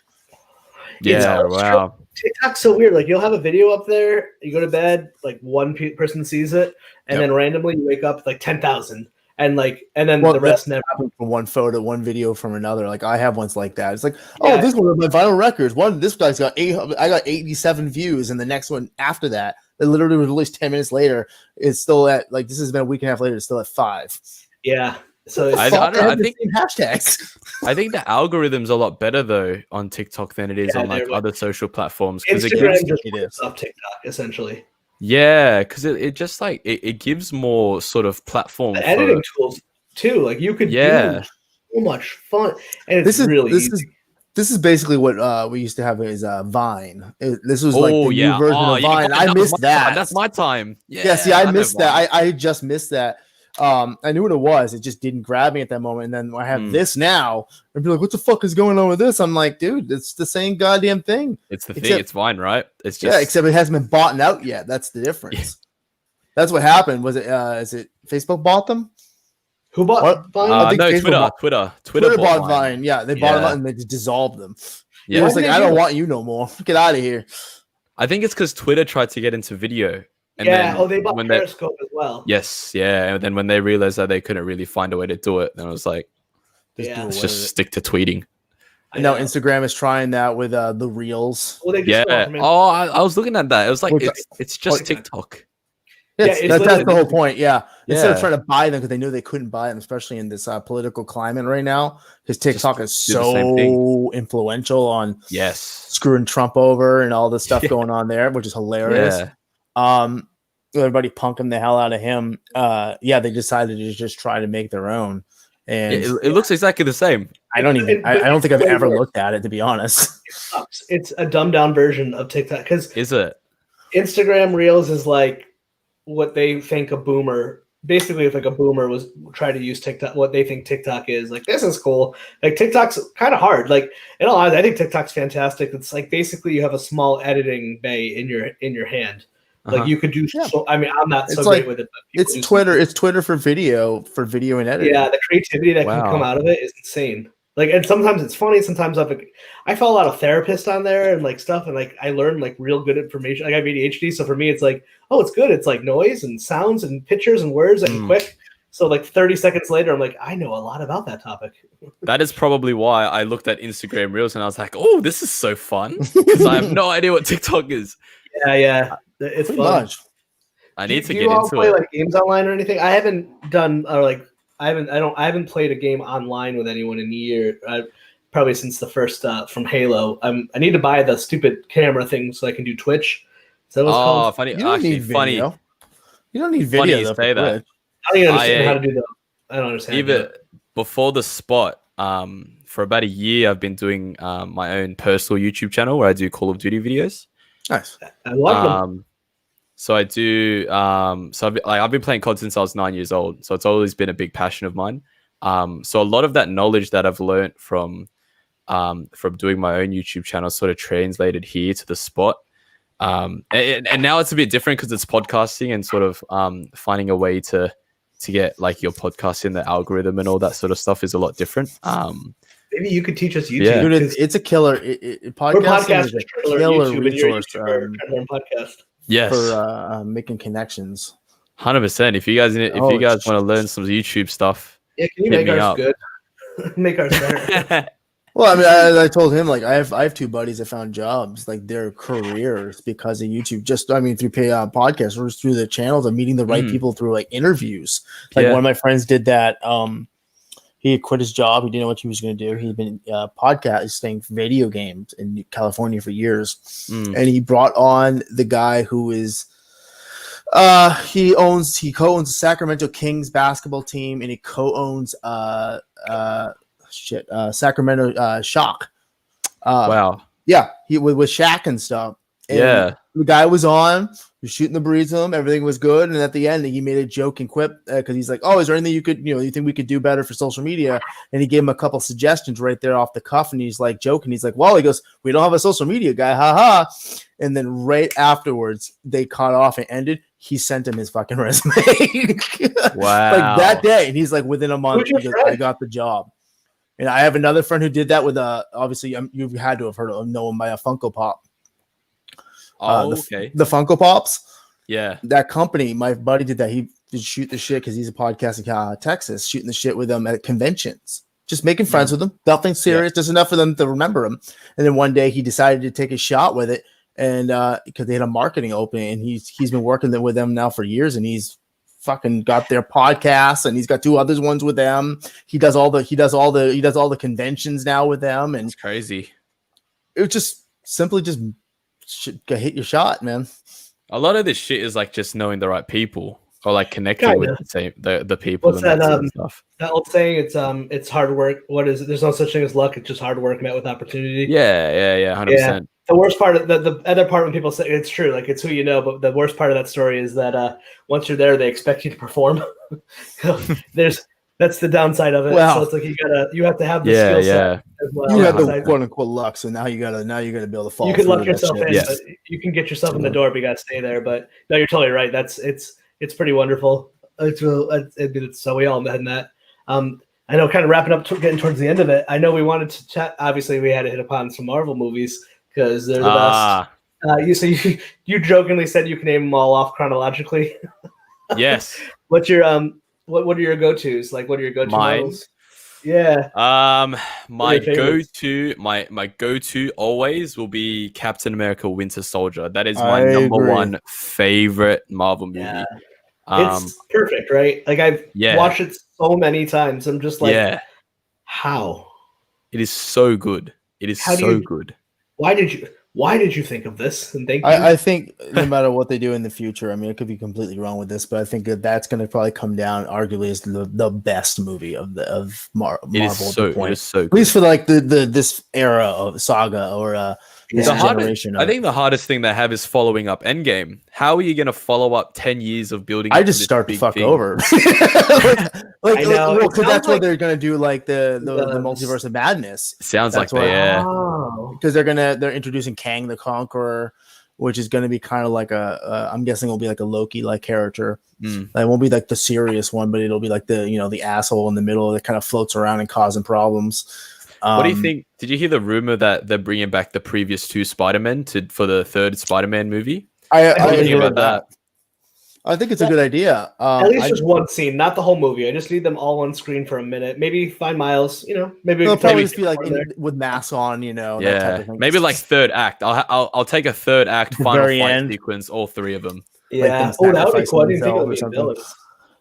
Yeah, wow. TikTok's so weird. Like you'll have a video up there, you go to bed, like one person sees it, and then randomly you wake up like 10,000. And then the rest never happens from one photo, one video from another. Like I have ones like that. It's like, this one of my vinyl records. this guy's got I got 87 views, and the next one after that, it literally was released 10 minutes later. It's still at this has been a week and a half later. It's still at 5. Yeah. So I think hashtags. I think the algorithm's a lot better though on TikTok than it is on other social platforms because Instagram just puts up TikTok essentially. Yeah, because it just it gives more sort of platform the editing tools too. Like you could do so much fun, and it's really easy. This is basically what we used to have as Vine. This was like the new version of Vine. I missed that. That's my time. Yeah, see, I missed that. I just missed that. I knew what it was. It just didn't grab me at that moment. And then I have this now. And be like, what the fuck is going on with this? I'm like, dude, it's the same goddamn thing. It's the thing. It's Vine, right? It's just except it hasn't been bought out yet. That's the difference. Yeah. That's what happened. Was it? Is it Facebook bought them? Who bought Vine? No, Twitter bought Vine. Yeah, they bought them out and they dissolved them. Yeah, it was like, I don't want you no more. Get out of here. I think it's because Twitter tried to get into video. And they bought Periscope as well. Yes, yeah. And then when they realized that they couldn't really find a way to do it, then I was like, let's just stick to tweeting. I know Instagram is trying that with the Reels. Well, I was looking at that. It was like it's just TikTok. That's the whole point. Yeah. Instead of trying to buy them because they knew they couldn't buy them, especially in this political climate right now, because TikTok is so influential on screwing Trump over and all the stuff going on there, which is hilarious. Everybody punking the hell out of him. They decided to just try to make their own. And it looks exactly the same. I don't think I've ever looked at it, to be honest. It's a dumbed down version of TikTok because is it? Instagram Reels is like what they think a boomer. Basically, if like a boomer was trying to use TikTok, what they think TikTok is, like this is cool. Like TikTok's kind of hard. Like in all honesty, I think TikTok's fantastic. It's like basically you have a small editing bay in your hand. Like you could do. So, I mean, I'm not so great with it. But it's Twitter. It's Twitter for video and editing. Yeah, the creativity that can come out of it is insane. Like, and sometimes it's funny. Sometimes I follow a lot of therapists on there and like stuff, and like I learn like real good information. Like I have ADHD, so for me, it's like, oh, it's good. It's like noise and sounds and pictures and words and quick. So like 30 seconds later, I'm like, I know a lot about that topic. That is probably why I looked at Instagram Reels and I was like, oh, this is so fun because I have no idea what TikTok is. Yeah, it's Pretty fun. much. I need to Do get you all into play it. like games online or anything? I haven't done I haven't played a game online with anyone in a year. Probably since the first from Halo. I need to buy the stupid camera thing so I can do Twitch. Is that what it's called? Funny. You don't Actually, need video. You don't need Funny video you though, say for that. Twitch. I don't even understand how to do that. I don't understand. Even before the spot, for about a year, I've been doing my own personal YouTube channel where I do Call of Duty videos. Nice. I love them. So I do. So I've been playing COD since I was 9 years old. So it's always been a big passion of mine. So a lot of that knowledge that I've learned from doing my own YouTube channel sort of translated here to the spot. And now it's a bit different because it's podcasting and sort of finding a way to get like your podcast in the algorithm and all that sort of stuff is a lot different. Maybe you could teach us YouTube. Yeah. Dude, it's a killer. Podcasting is a killer resource podcast. Yes, for making connections. 100%. If you guys want to learn some YouTube stuff, yeah, can you make ours good? Make ours better. Well, I mean, I told him like I have two buddies that found jobs like their careers because of YouTube. Through podcasts or through the channels of meeting the right people through like interviews. Like one of my friends did that. He had quit his job. He didn't know what he was going to do. He'd been podcasting video games in California for years, and he brought on the guy who is. He co-owns the Sacramento Kings basketball team, and he co-owns Sacramento Shock. Wow. Yeah, he with Shaq and stuff. And the guy was shooting the breeze with him. Everything was good, and at the end, he made a joke and quip because he's like, "Oh, is there anything you think we could do better for social media?" And he gave him a couple suggestions right there off the cuff, and he's like joking. He's like, "Well," he goes, "We don't have a social media guy, haha." And then right afterwards, they cut off and ended. He sent him his fucking resume. Wow. Like that day, and he's like, within a month, he goes, I got the job. And I have another friend who did that with obviously you've had to have know him by a Funko Pop. Okay. The Funko Pops. Yeah. That company, my buddy did that. He did shoot the shit because he's a podcast in Texas, shooting the shit with them at conventions, just making friends with them. Nothing serious, just enough for them to remember him. And then one day he decided to take a shot with it, and because they had a marketing opening, and he's been working with them now for years, and he's fucking got their podcasts, and he's got two other ones with them. He does all the conventions now with them, and it's crazy. It was just simply just hit your shot, man. A lot of this shit is like just knowing the right people or like connecting with the people. What's that? Stuff. That old saying, it's hard work. What is it? There's no such thing as luck. It's just hard work met with opportunity. Yeah, 100%. The worst part of the other part when people say it's true, like it's who you know, but the worst part of that story is that once you're there, they expect you to perform. That's the downside of it. Wow. So it's like you have to have the skill set as well. You have the quote unquote luck, so now you gotta be able to fall. You can luck yourself in, but you can get yourself in the door, but you gotta stay there. But no, you're totally right. It's pretty wonderful. So we all had that. I know, kind of wrapping up, getting towards the end of it. I know we wanted to chat. Obviously, we had to hit upon some Marvel movies because they're the best. You jokingly said you can name them all off chronologically. Yes. What's your What are your go-tos? Like, what are your go-to models? Yeah. My go-to always will be Captain America: Winter Soldier. That is my number one favorite Marvel movie. Yeah. It's perfect, right? Like I've watched it so many times. I'm just like, how? It is so good. It is so good. Why did you think of this? And thank you. I think no matter what they do in the future, I mean, it could be completely wrong with this, but I think that's going to probably come down arguably as the best movie of Marvel. It is so good. At least for like this era of saga or this generation. I think the hardest thing they have is following up Endgame. How are you going to follow up 10 years of building? I just start to fuck over. like because that's what they're going to do, like the multiverse of madness. Sounds like they because they're introducing Kang the Conqueror, which is going to be kind of like I'm guessing it'll be like a Loki like character. It won't be like the serious one, but it'll be like the asshole in the middle that kind of floats around and causing problems. What do you think? Did you hear the rumor that they're bringing back the previous 2 Spider-Men for the 3rd Spider-Man movie? I heard about that. I think it's a good idea. At least just one scene, not the whole movie. I just need them all on screen for a minute. Maybe find Miles. Maybe it'll probably just be like with masks on. Yeah, that type of thing. Maybe like 3rd act. I'll take a 3rd act final fight sequence, all 3 of them. Yeah. Like that would be cool. I didn't think it would be villains.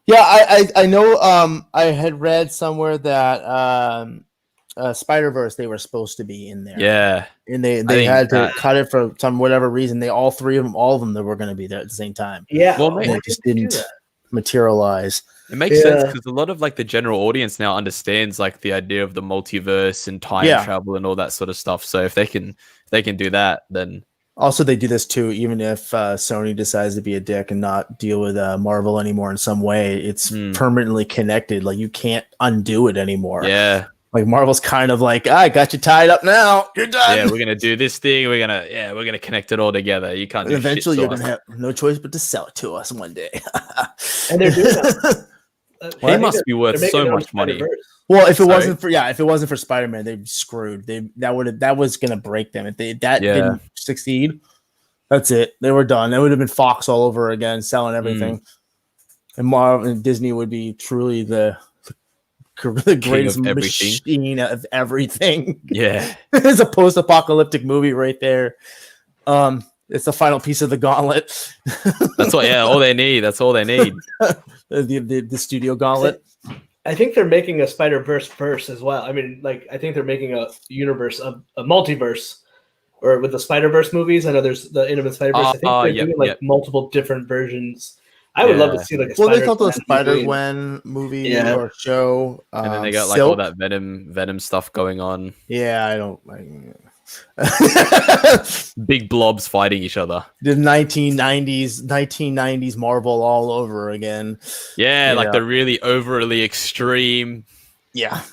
Yeah, I know. I had read somewhere that Spider-Verse they were supposed to be in there. Yeah, and they had to cut it for some whatever reason. They all of them they were going to be there at the same time. Yeah, well, it just didn't materialize. It makes sense because a lot of like the general audience now understands like the idea of the multiverse and time travel and all that sort of stuff. So if they can do that, then also they do this too. Even if Sony decides to be a dick and not deal with Marvel anymore in some way, it's permanently connected. Like you can't undo it anymore. Yeah. Like Marvel's kind of like, I got you tied up now. You're done. Yeah, we're gonna do this thing. We're gonna connect it all together. You can't. Eventually, you're gonna have no choice but to sell it to us one day. And they're doing that. He must be worth so much money. Well, if it wasn't for Spider-Man, they'd be screwed. That was gonna break them. If that didn't succeed, that's it. They were done. That would have been Fox all over again, selling everything. And Marvel and Disney would be truly the greatest machine of everything. Yeah. It's a post-apocalyptic movie right there. It's the final piece of the gauntlet. That's all they need. That's all they need. the studio gauntlet. I think they're making a Spider-Verse as well. I mean, like, I think they're making a universe, a multiverse, or with the Spider-Verse movies. I know there's the Into Spider-Verse. I think they're doing multiple different versions. I would love to see like a they call it a Spider-Gwen movie or show. And then they got like all that Venom stuff going on. Yeah, I don't big blobs fighting each other. The 1990s Marvel all over again. Yeah, like the really overly extreme. Yeah.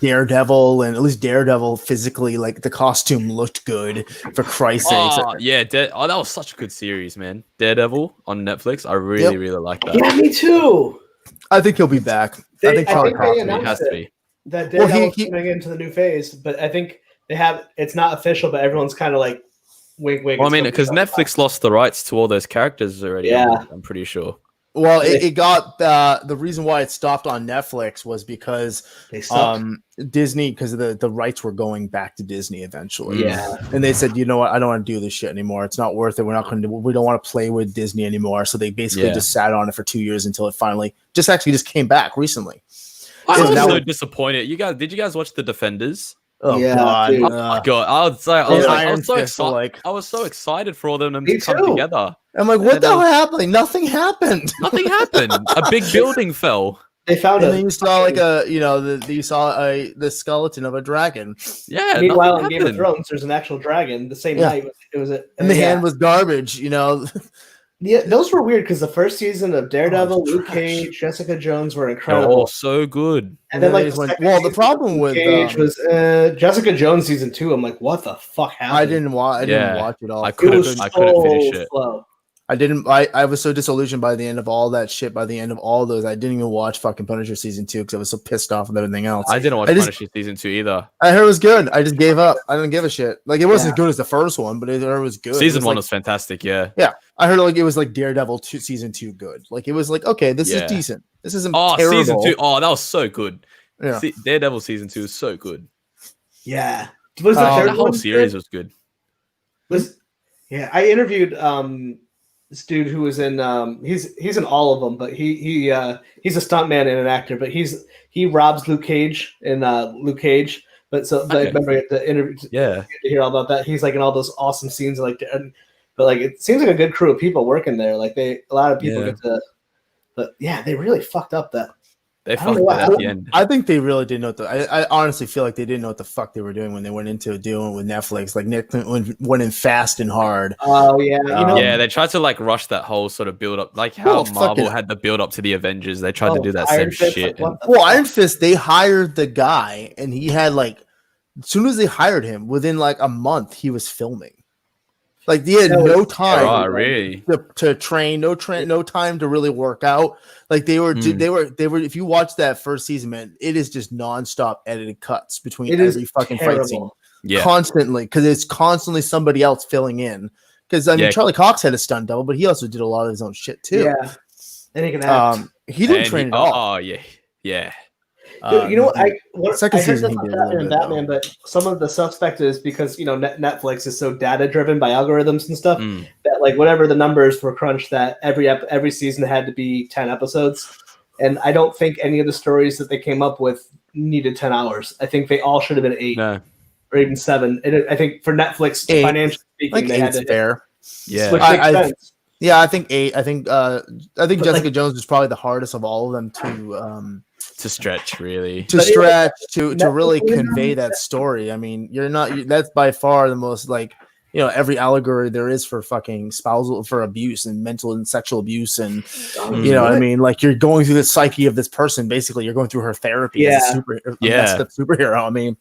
Daredevil, and at least Daredevil physically, like the costume looked good for Christ's sake. Yeah, that was such a good series, man. Daredevil on Netflix. I really like that. Yeah, me too. I think he'll be back. I think they announced that Daredevil's coming into the new phase, but I think it's not official, but everyone's kind of like wink. Well, I mean, because Netflix lost the rights to all those characters already. Yeah, I'm pretty sure. Well, it got the reason why it stopped on Netflix was because Disney, because the rights were going back to Disney eventually. Yeah, and they said, you know what, I don't want to do this shit anymore. It's not worth it. We don't want to play with Disney anymore. So they basically just sat on it for 2 years until it finally just came back recently. I was so disappointed. Did you guys watch The Defenders? Oh yeah, God! Oh my God! I was so excited for all of them to come together. I'm like, what the hell happened? Nothing happened. Nothing happened. A big building fell. They found and then you saw the skeleton of a dragon. Yeah. Meanwhile, in Game of Thrones, there's an actual dragon. The same night, it was and the hand was garbage. Yeah, those were weird because the first season of Daredevil, Luke Cage, Jessica Jones were incredible. Oh, so good. And then the problem with Cage was Jessica Jones season 2. I'm like, what the fuck happened? I didn't watch it all. I couldn't finish it. Slow. I was so disillusioned by the end of all that shit. By the end of all those, I didn't even watch fucking Punisher season 2 because I was so pissed off with everything else. I didn't watch Punisher season 2 either. I heard it was good. I just gave up. I didn't give a shit. Like it wasn't as good as the first one, but it was good. Season 1 was fantastic. Yeah. Yeah. I heard it was like Daredevil season 2 good. Like it was like, okay, this is decent. This isn't terrible. Season 2. Oh, that was so good. Yeah. Daredevil season 2 is so good. Yeah. Was the third whole series was good. I interviewed this dude who was in he's in all of them, but he's a stuntman and an actor, but he robs Luke Cage in Luke Cage. But remember the interview to hear all about that. He's like in all those awesome scenes, but like it seems like a good crew of people working there. Like a lot of people get to, but they really fucked up that. They fucked it at the end. I think they really didn't know I honestly feel like they didn't know what the fuck they were doing when they went into doing with Netflix. Like Nick went in fast and hard. Oh yeah, they tried to like rush that whole sort of build up, like how Marvel had the build up to the Avengers. They tried to do that same shit. Iron Fist, they hired the guy, and he had like, as soon as they hired him, within like a month, he was filming. Like they had no time really to train, no time to really work out. Like they were. If you watch that first season, man, it is just nonstop edited cuts between every fucking fight scene, constantly, because it's constantly somebody else filling in. Because I mean, Charlie Cox had a stunt double, but he also did a lot of his own shit too. Yeah, and he can act. He didn't train at all. Oh yeah. Dude, you know what? Second I heard season this on Batman, but some of the suspect is because Netflix is so data driven by algorithms and stuff that like whatever the numbers were crunched, that every season had to be 10 episodes, and I don't think any of the stories that they came up with needed 10 hours. I think they all should have been 8 or even 7. And I think for Netflix, financially speaking, they had to fair. Yeah, which makes sense. Yeah, I think 8. I think Jessica Jones was probably the hardest of all of them to stretch, really. To really convey that story. I mean, that's by far the most like, every allegory there is for fucking spousal, for abuse and mental and sexual abuse. And, what I mean? Like you're going through the psyche of this person. Basically you're going through her therapy as a superhero. I mean,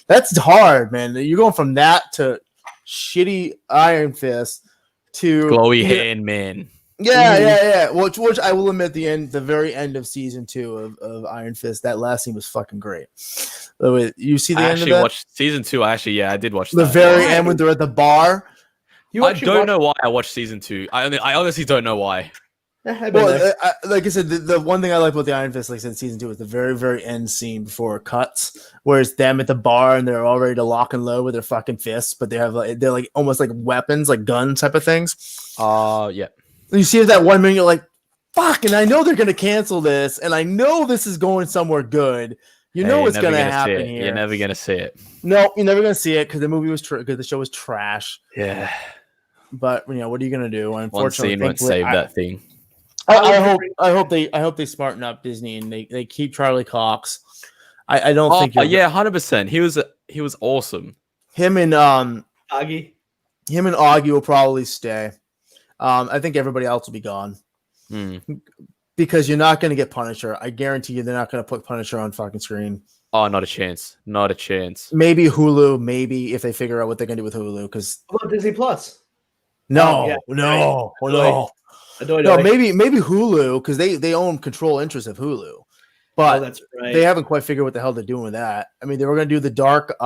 that's hard, man. You're going from that to shitty Iron Fist to glowy hand man. Yeah. Which I will admit, the very end of season 2 of Iron Fist, that last scene was fucking great. You see the end of that? Watched season 2. I did watch the very end when they're at the bar. I don't know why I watched season 2. I honestly don't know why. Well, like I said, the one thing I like about the Iron Fist, like I said, season 2 is the very, very end scene before it cuts, where it's them at the bar and they're all ready to lock and load with their fucking fists, but they're like almost like weapons, like gun type of things. Yeah. And you see that 1 minute, you're like, fuck, and I know they're gonna cancel this, and I know this is going somewhere good. It's gonna happen here. You're never gonna see it. No, you're never gonna see it because the movie was because the show was trash. Yeah. But what are you gonna do? One Unfortunately, scene won't save that thing. I hope they smarten up Disney and they keep Charlie Cox. I don't think. 100%. He was awesome. Him and Augie will probably stay. I think everybody else will be gone because you're not going to get Punisher. I guarantee you, they're not going to put Punisher on fucking screen. Oh, not a chance. Not a chance. Maybe Hulu. Maybe if they figure out what they're going to do with Hulu, because Disney Plus. No. Maybe Hulu, because they own control interest of Hulu, but that's right. They haven't quite figured what the hell they're doing with that. I mean, they were going to do the dark,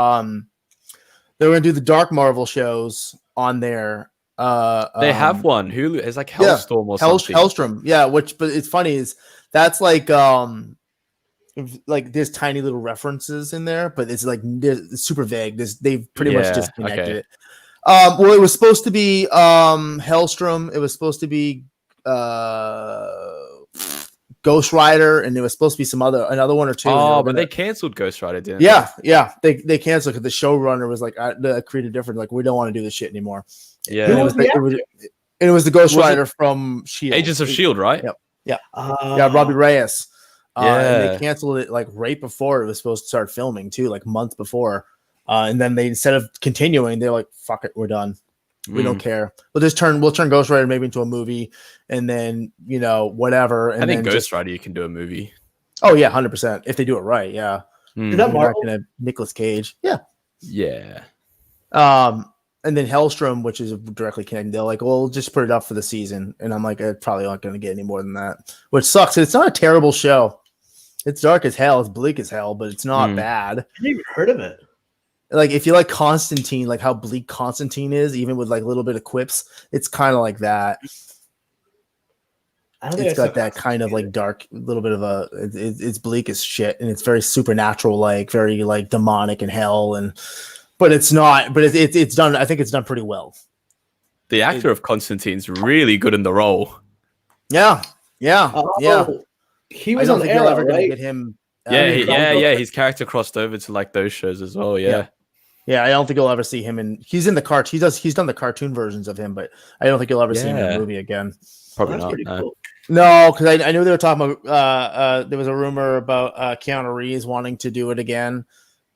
Marvel shows on there. They have one. Hulu is like Hellstorm or something. Hellstrom, yeah. But it's funny is that's like there's tiny little references in there, but it's like it's super vague. They've pretty much disconnected it. Well, it was supposed to be Hellstrom. It was supposed to be Ghost Rider, and it was supposed to be another one or two. Oh, but they canceled Ghost Rider, didn't they? Yeah. They canceled because the showrunner was like, the creative difference, like, we don't want to do this shit anymore. Yeah. It was the Ghost Rider from S.H.I.E.L.D. Agents of S.H.I.E.L.D., right? Yep. Yeah. Robbie Reyes. And they canceled it like right before it was supposed to start filming too, like months before. And then they, instead of continuing, they're like, fuck it, we're done. We don't care. We'll turn Ghost Rider maybe into a movie, and then whatever. And I think Ghost Rider you can do a movie. Oh yeah, 100%. If they do it right, yeah. Is that Marvel? Nicolas Cage, yeah. And then Hellstrom, which is directly connected, they're like, well, just put it up for the season. And I'm like, it's probably not going to get any more than that, which sucks. It's not a terrible show. It's dark as hell. It's bleak as hell, but it's not bad. I never even heard of it. Like, if you like Constantine, like how bleak Constantine is, even with like a little bit of quips, it's kind of like that. It's got that kind of like dark, little bit of it's bleak as shit, and it's very supernatural, like very like demonic and hell, but it's not. But it's done. I think it's done pretty well. The actor of Constantine's really good in the role. Yeah. He was on the Arrow, right? Get him. His character crossed over to like those shows as well. Yeah, I don't think you'll ever see him in. He's in the cartoon. He's done the cartoon versions of him, but I don't think you'll ever see him in a movie again. Probably not. Cool. No, because I knew they were talking about. There was a rumor about Keanu Reeves wanting to do it again,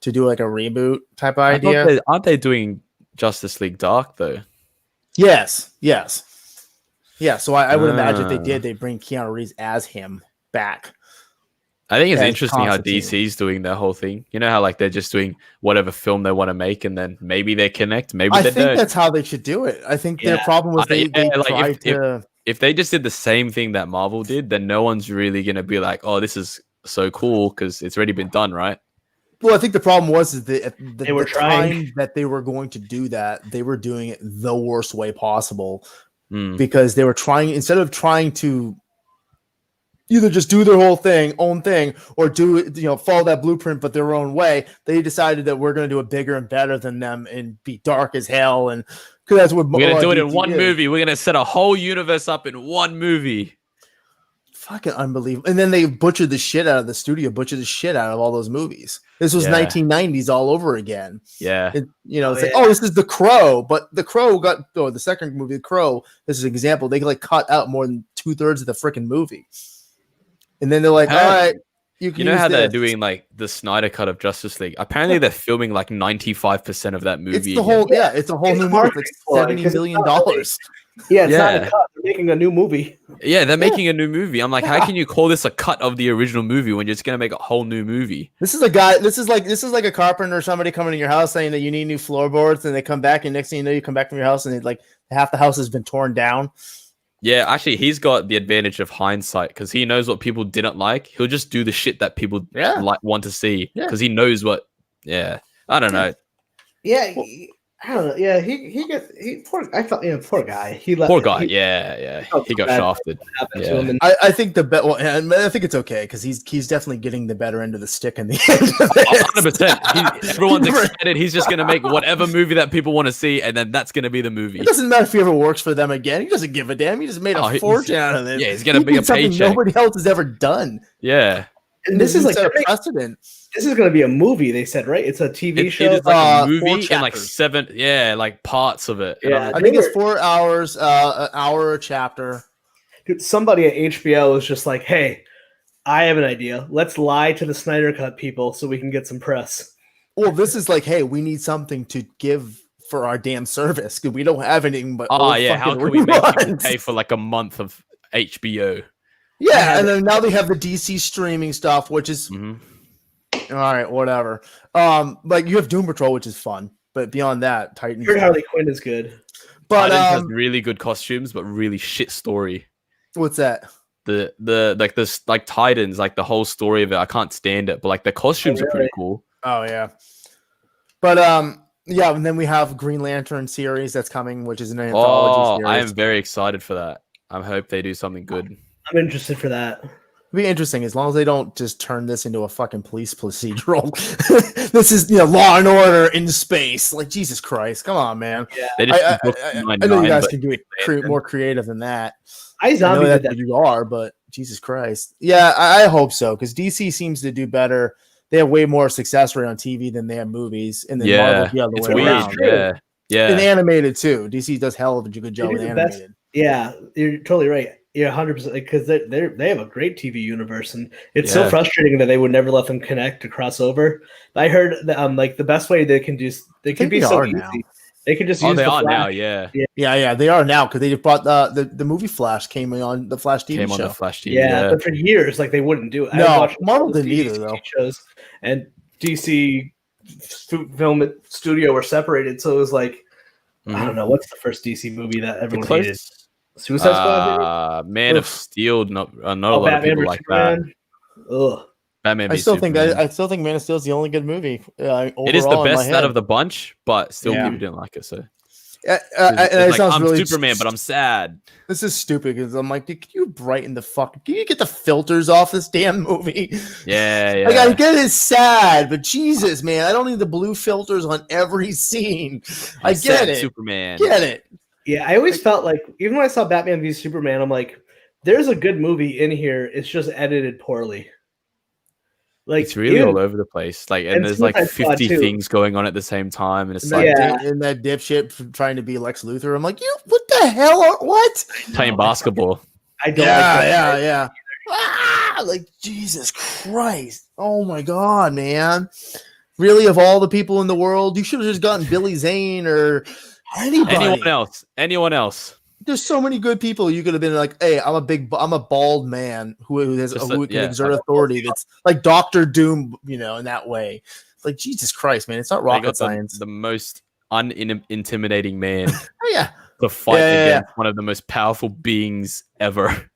to do like a reboot type of idea. Aren't they doing Justice League Dark though? Yes. Yeah, so I would imagine if they did, they'd bring Keanu Reeves as him back. I think it's interesting how DC's doing their whole thing. You know how like they're just doing whatever film they want to make, and then maybe they connect, maybe they don't. I think that's how they should do it. I think their problem was they tried to. If they just did the same thing that Marvel did, then no one's really gonna be like, "Oh, this is so cool," because it's already been done, right? Well, I think the problem was that they were trying time that they were going to do that, they were doing it the worst way possible because they were trying, instead of trying to either just do their own thing, or do it, follow that blueprint but their own way. They decided that we're going to do it bigger and better than them and be dark as hell, and because that's what we're going to do it in one movie. We're going to set a whole universe up in one movie. Fucking unbelievable. And then they butchered the shit out of the studio, butchered the shit out of all those movies. This was 1990s all over again. Yeah. It's like, oh, this is The Crow, but The Crow the second movie, The Crow, this is an example. They like cut out more than 2/3 of the freaking movie. And then they're like, all right, you can how they're doing like the Snyder cut of Justice League? Apparently they're filming like 95% of that movie. It's the whole, it's a whole new movie. It's like $70 million. Yeah, it's not a cut. They're making a new movie. Yeah, they're making a new movie. I'm like, how can you call this a cut of the original movie when you're just gonna make a whole new movie? This is like a carpenter or somebody coming to your house saying that you need new floorboards, and they come back, and next thing you know, you come back from your house and like half the house has been torn down. Yeah, actually, he's got the advantage of hindsight because he knows what people didn't like. He'll just do the shit that people want to see because he knows what. Yeah, I don't know. Yeah, I don't know. Yeah, poor guy. He got shafted. Yeah. I think I think it's okay because he's definitely getting the better end of the stick in the end. 100%. Everyone's excited. He's just gonna make whatever movie that people want to see, and then that's gonna be the movie. It doesn't matter if he ever works for them again. He doesn't give a damn. He just made a fortune out of it. Yeah, he's gonna be a paycheck. Nobody else has ever done. Yeah, and this is like a precedent. This is going to be a movie, they said, right? It's a TV show. It is like a movie and like 7, like parts of it. Yeah, I think it's 4 hours, an hour a chapter. Dude, somebody at HBO was just like, hey, I have an idea. Let's lie to the Snyder Cut people so we can get some press. Well, this is like, hey, we need something to give for our damn service because we don't have anything but how can we make people pay for like a month of HBO? Yeah, and then now they have the DC streaming stuff, which is... All right, whatever. Like you have Doom Patrol, which is fun, but beyond that, Titans. I heard Harley Quinn is good, but Titans has really good costumes, but really shit story. What's that? The Titans, like the whole story of it, I can't stand it, but like the costumes are pretty cool. Oh yeah, but and then we have Green Lantern series that's coming, which is an anthology series. I am very excited for that. I hope they do something good. I'm interested for that. It'll be interesting as long as they don't just turn this into a fucking police procedural. This is Law and Order in space. Like Jesus Christ, come on, man. Yeah. I know you guys can do it more creative than that. I know that you are, but Jesus Christ, yeah, I hope so because DC seems to do better. They have way more success rate on TV than they have movies, and then Marvel the other way around. Yeah, and animated too. DC does hell of a good job with animated. Yeah, you're totally right. Yeah, 100%. Because they have a great TV universe, and it's so frustrating that they would never let them connect to cross over. I heard that like the best way they can be so easy. Now. They can just use they the are Flash. now, yeah, they are now because they brought the movie Flash came on the Flash TV show. On the Flash TV, yeah, but for years like they wouldn't do it. No, Marvel didn't either though. Shows and DC film studio were separated, so it was like I don't know what's the first DC movie that everyone hated. Suicide Squad, Man of Steel. Not a lot of people like Superman. That. Ugh. Batman. I still think Man of Steel is the only good movie. It is the best out of the bunch, but still people didn't like it. So it sounds I'm really Superman, but I'm sad. This is stupid because I'm like, can you brighten the fuck? Can you get the filters off this damn movie? Yeah. Like I get it's sad, but Jesus, man, I don't need the blue filters on every scene. I get it, Superman. Get it. Yeah, I always felt like, even when I saw Batman v Superman, I'm like, there's a good movie in here. It's just edited poorly. Like it's really all over the place. Like, and there's like 50 things going on at the same time, and it's like, and that dipshit trying to be Lex Luthor. I'm like, what the hell? What? Playing basketball. I don't. Yeah. Like Jesus Christ! Oh my God, man! Really, of all the people in the world, you should have just gotten Billy Zane or. Anybody. Anyone else? there's so many good people. You could have been like, hey, I'm a bald man who can exert authority. That's like Doctor Doom, in that way. Like, Jesus Christ, man, it's not rocket science. The most unintimidating man. Oh, yeah. To fight against one of the most powerful beings ever.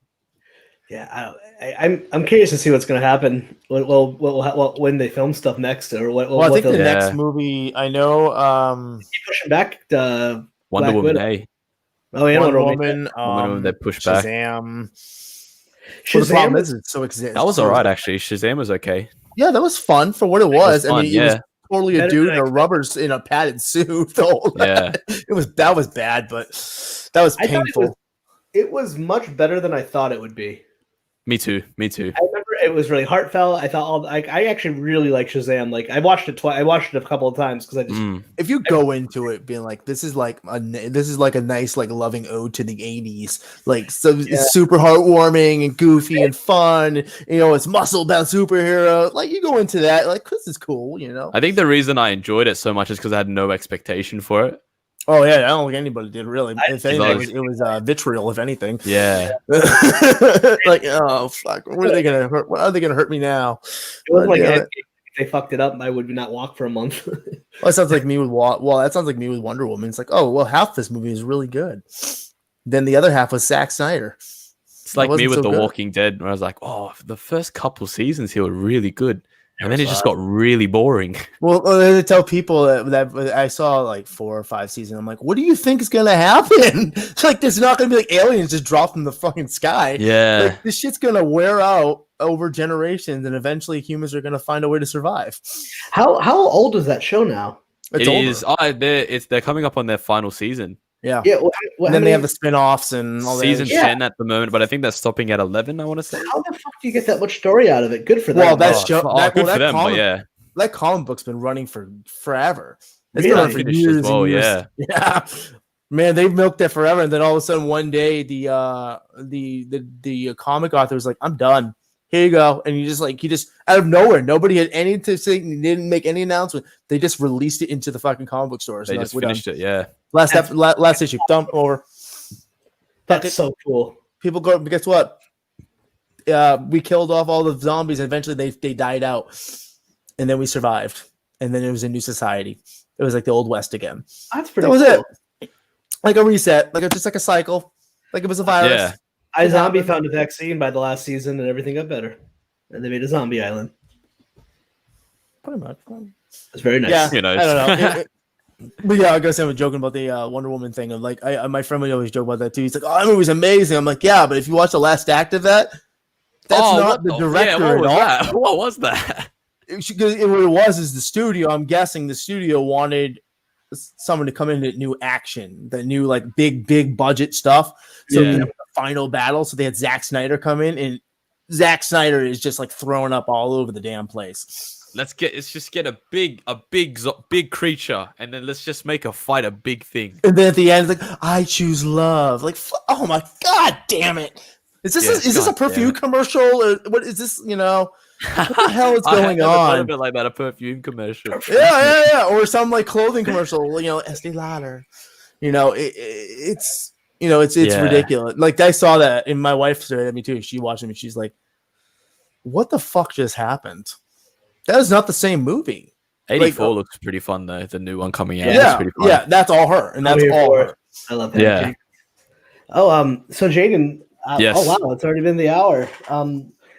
Yeah, I'm curious to see what's going to happen. When they film stuff next, or what? Well, I think the next movie, I know. Keep pushing back the Wonder Woman. Oh yeah, Wonder Woman. They pushed back. Shazam. Well, the problem is it's so that was all right, actually. Shazam was okay. Yeah, that was fun for what it was. It was totally a dude in a padded suit. That was bad, but that was painful. It was much better than I thought it would be. Me too. I remember it was really heartfelt. I thought I actually really like Shazam. Like I watched it twice. I watched it a couple of times because I just. If you go into it being like, this is like a nice like loving ode to the 80s, like it's super heartwarming and goofy and fun. It's muscle bound superhero. Like you go into that like this is cool. I think the reason I enjoyed it so much is because I had no expectation for it. Oh yeah, I don't think anybody did really. If anything, it was vitriol. If anything, yeah. Like, oh fuck, what are they gonna hurt? What are they gonna hurt me now? It was like if they fucked it up, I would not walk for a month. Well, that sounds like me with that sounds like me with Wonder Woman. It's like, oh well, half this movie is really good. Then the other half was Zack Snyder. It's like me with The Walking Dead, where I was like, oh, the first couple seasons here were really good. And then it just got really boring. Well, I tell people that I saw like 4 or 5 seasons. I'm like, what do you think is gonna happen? It's like there's not gonna be like aliens just drop from the fucking sky. Yeah, like, this shit's gonna wear out over generations, and eventually humans are gonna find a way to survive. How old is that show now? They're coming up on their final season. Yeah. And then they have the spin-offs and all that. Season 10 at the moment, but I think they're stopping at 11, I want to say. How the fuck do you get that much story out of it? Good for them. Well, that's good for them, but yeah. That comic book's been running for forever. It's been on for years as well, and years. Yeah. Man, they've milked it forever, and then all of a sudden one day the comic author was like, I'm done. Here you go. And he just out of nowhere, nobody had anything to say, he didn't make any announcement. They just released it into the fucking comic book stores. They just finished it, yeah. Last issue, dump over. That's so cool. People go, guess what? We killed off all the zombies, and eventually they died out. And then we survived. And then it was a new society. It was like the Old West again. That's pretty cool. That was it. Like a reset. Just like a cycle. Like it was a virus. Yeah. iZombie found a vaccine by the last season and everything got better. And they made a zombie island. Pretty much. It's very nice. Yeah, who knows? I don't know. But yeah, I guess I was joking about the Wonder Woman thing. Of like, my friend would always joke about that too. He's like, "Oh, that movie's amazing." I'm like, "Yeah, but if you watch the last act of that, that's not the director at all." What was that? What it was is the studio. I'm guessing the studio wanted someone to come in that knew action, that knew like big budget stuff. So the final battle. So they had Zack Snyder come in, and Zack Snyder is just like throwing up all over the damn place. Let's just get a big creature, and then let's just make a fight a big thing. And then at the end, it's like, I choose love. Like, oh my god, damn it! Is this a perfume commercial? Or what is this? What the hell is going on? A bit like that, a perfume commercial. Yeah, or some like clothing commercial. Estee Lauder. It's ridiculous. Like I saw that, and my wife stared at me too. She watched it, and she's like, "What the fuck just happened?" That is not the same movie. 84 looks pretty fun though. The new one coming out. Yeah, pretty fun. Yeah, that's all her, and that's all her. I love that. Yeah. So Jayden. Yes. Oh wow, it's already been the hour.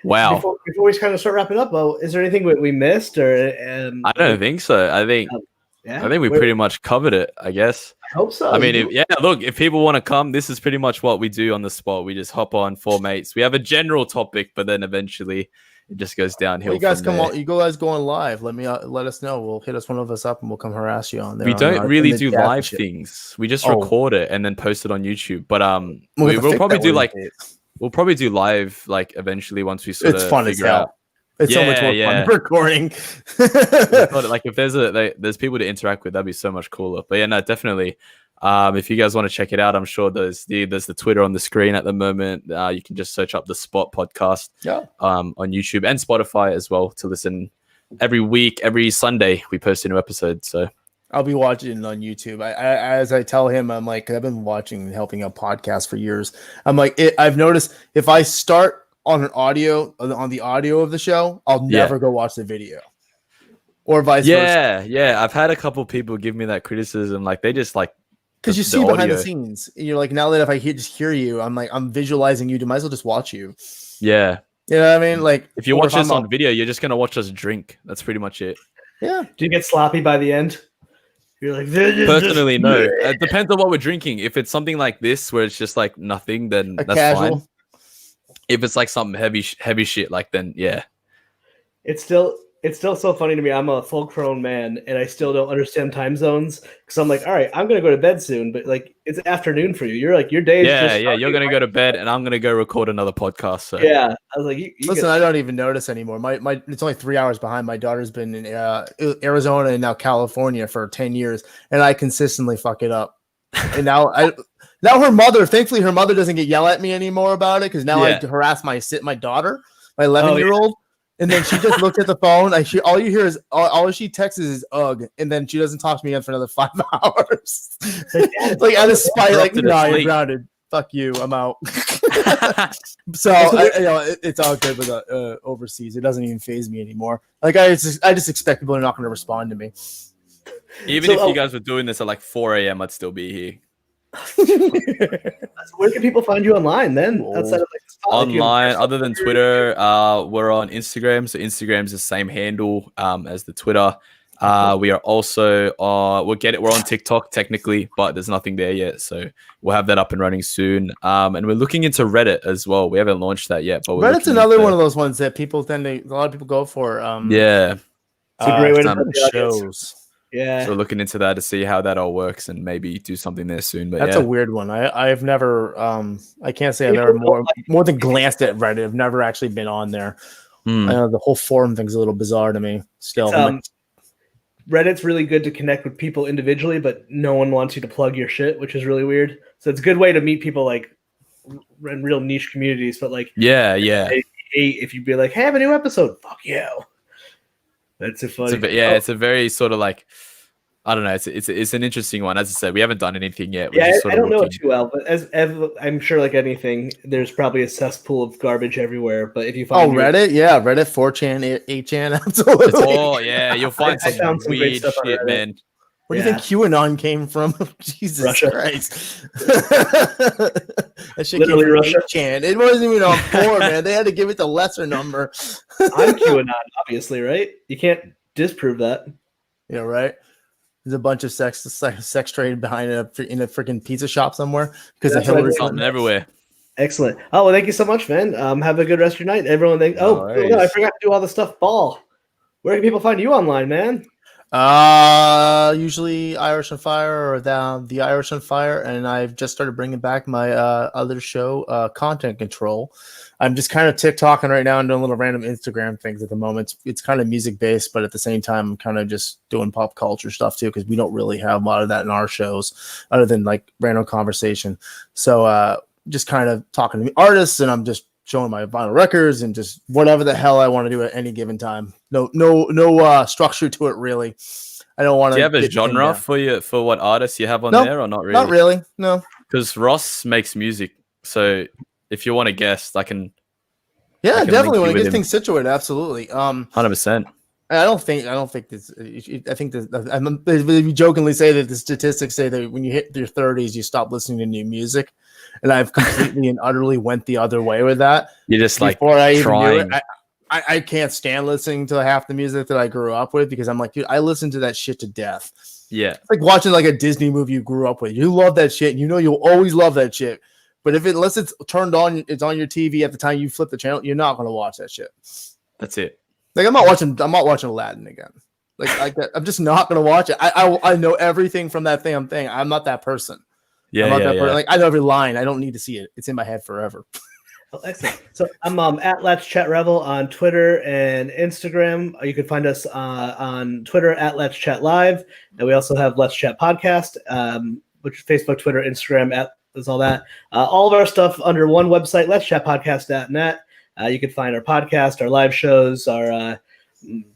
Wow. Before we kind of start wrapping up, is there anything we missed or? I don't think so. I think we pretty much covered it. I guess. I hope so. I mean, if people want to come, this is pretty much what we do on the spot. We just hop on 4 mates. We have a general topic, but then eventually it just goes downhill. You guys come on. You guys go on live. Let us know. We'll hit one of us up and we'll come harass you on there. We don't really do live things. We just record it and then post it on YouTube. But we'll probably do live like eventually once we sort of figure out. It's so much more fun recording. Like if there's people to interact with, that'd be so much cooler. But yeah, no, definitely. If you guys want to check it out, I'm sure there's the Twitter on the screen at the moment. You can just search up the Spot Podcast on YouTube and Spotify as well to listen every week. Every Sunday we post a new episode. So I'll be watching it on YouTube. As I tell him, I'm like, I've been watching and helping out podcasts for years. I'm like, I've noticed if I start on the audio of the show, I'll never go watch the video, or vice versa. Yeah. I've had a couple people give me that criticism. Like they just like because you see behind the scenes. And you're like, now that if I just hear you, I'm like, I'm visualizing you. Might as well just watch you. Yeah. You know what I mean? Like if you watch this on video, you're just gonna watch us drink. That's pretty much it. Yeah. Do you get sloppy by the end? You're like, personally, no. It depends on what we're drinking. If it's something like this where it's just like nothing, then that's casual. Fine. If it's like something heavy shit, like then yeah. It's still so funny to me. I'm a full grown man and I still don't understand time zones because I'm like, all right, I'm gonna go to bed soon, but like it's afternoon for you. You're like your day is you're gonna go to bed and I'm gonna go record another podcast. So yeah, I was like, listen, I don't even notice anymore. My it's only 3 hours behind. My daughter's been in Arizona and now California for 10 years, and I consistently fuck it up. And now her mother, thankfully, her mother doesn't get yell at me anymore about it because now I harass my daughter, my 11-year-old. And then she just looked at the phone. All you hear is all she texts is ugh, and then she doesn't talk to me again for another 5 hours. Like out of spite, like no, you're grounded. Fuck you, I'm out. So it's all good with overseas. It doesn't even faze me anymore. Like I just expect people are not going to respond to me. Even if you guys were doing this at like 4 a.m., I'd still be here. Where can people find you online then? Outside of online, other than Twitter, we're on Instagram. So Instagram's the same handle as the Twitter. We are also we're on TikTok technically, but there's nothing there yet. So we'll have that up and running soon. And we're looking into Reddit as well. We haven't launched that yet, but Reddit's another one of those ones that people a lot of people go for. It's a great way to put the shows. Yeah. So we're looking into that to see how that all works and maybe do something there soon. But that's a weird one. I've never I can't say I've ever more than glanced at Reddit. I've never actually been on there. The whole forum thing's a little bizarre to me still. Reddit's really good to connect with people individually, but no one wants you to plug your shit, which is really weird. So it's a good way to meet people like in real niche communities, but like if you'd be like, hey, I have a new episode, fuck you. That's a funny. It's a very sort of like, I don't know. It's an interesting one. As I said, we haven't done anything yet. I don't know it too well, but as I'm sure, like anything, there's probably a cesspool of garbage everywhere. But if you find Reddit, Reddit, 4chan, 8chan, absolutely. You'll find some weird shit, man. Where do you think QAnon came from? Jesus Russia. Christ. That shit came from Russia. 8chan. It wasn't even on 4, man. They had to give it the lesser number. I'm QAnon, obviously, right? You can't disprove that. Yeah, right. There's a bunch of sex trade behind in a freaking pizza shop somewhere because of Hillary Clinton everywhere. Excellent. Oh, well, thank you so much, man. Have a good rest of your night. Everyone, I forgot to do all the stuff. Ball. Where can people find you online, man? Usually Irish on Fire or the Irish on Fire, and I've just started bringing back my other show, Content Control. I'm just kind of TikToking right now and doing little random Instagram things at the moment. It's kind of music based, but at the same time, I'm kind of just doing pop culture stuff too, because we don't really have a lot of that in our shows other than like random conversation. So just kind of talking to artists, and I'm just showing my vinyl records and just whatever the hell I want to do at any given time. No structure to it really. I don't want to. Do you have a genre for what artists you have on there, or not really? Not really. No. Because Ross makes music, so if you want to guess, I can. Yeah, definitely. When I get things situated, absolutely. 100%. I don't think this. I think that we jokingly say that the statistics say that when you hit your 30s, you stop listening to new music, and I've completely and utterly went the other way with that. You're just before I even knew it, I can't stand listening to half the music that I grew up with because I'm like, dude, I listen to that shit to death. Yeah, it's like watching like a Disney movie you grew up with. You love that shit. You know you'll always love that shit. But unless it's turned on, it's on your TV at the time you flip the channel, you're not going to watch that shit. That's it. Like I'm not watching Aladdin again. Like I'm just not going to watch it. I know everything from that thing. I'm not that person. Yeah, person. Like I know every line. I don't need to see it. It's in my head forever. Oh, excellent. So I'm at Let's Chat Revel on Twitter and Instagram. You can find us on Twitter at Let's Chat Live, and we also have Let's Chat Podcast, which is Facebook, Twitter, Instagram. Is all that. All of our stuff under one website, let's chat podcast.net. You can find our podcast, our live shows, our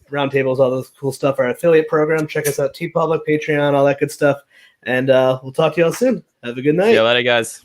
roundtables, all those cool stuff, our affiliate program. Check us out, TeePublic, Patreon, all that good stuff. And we'll talk to y'all soon. Have a good night. See you later, guys.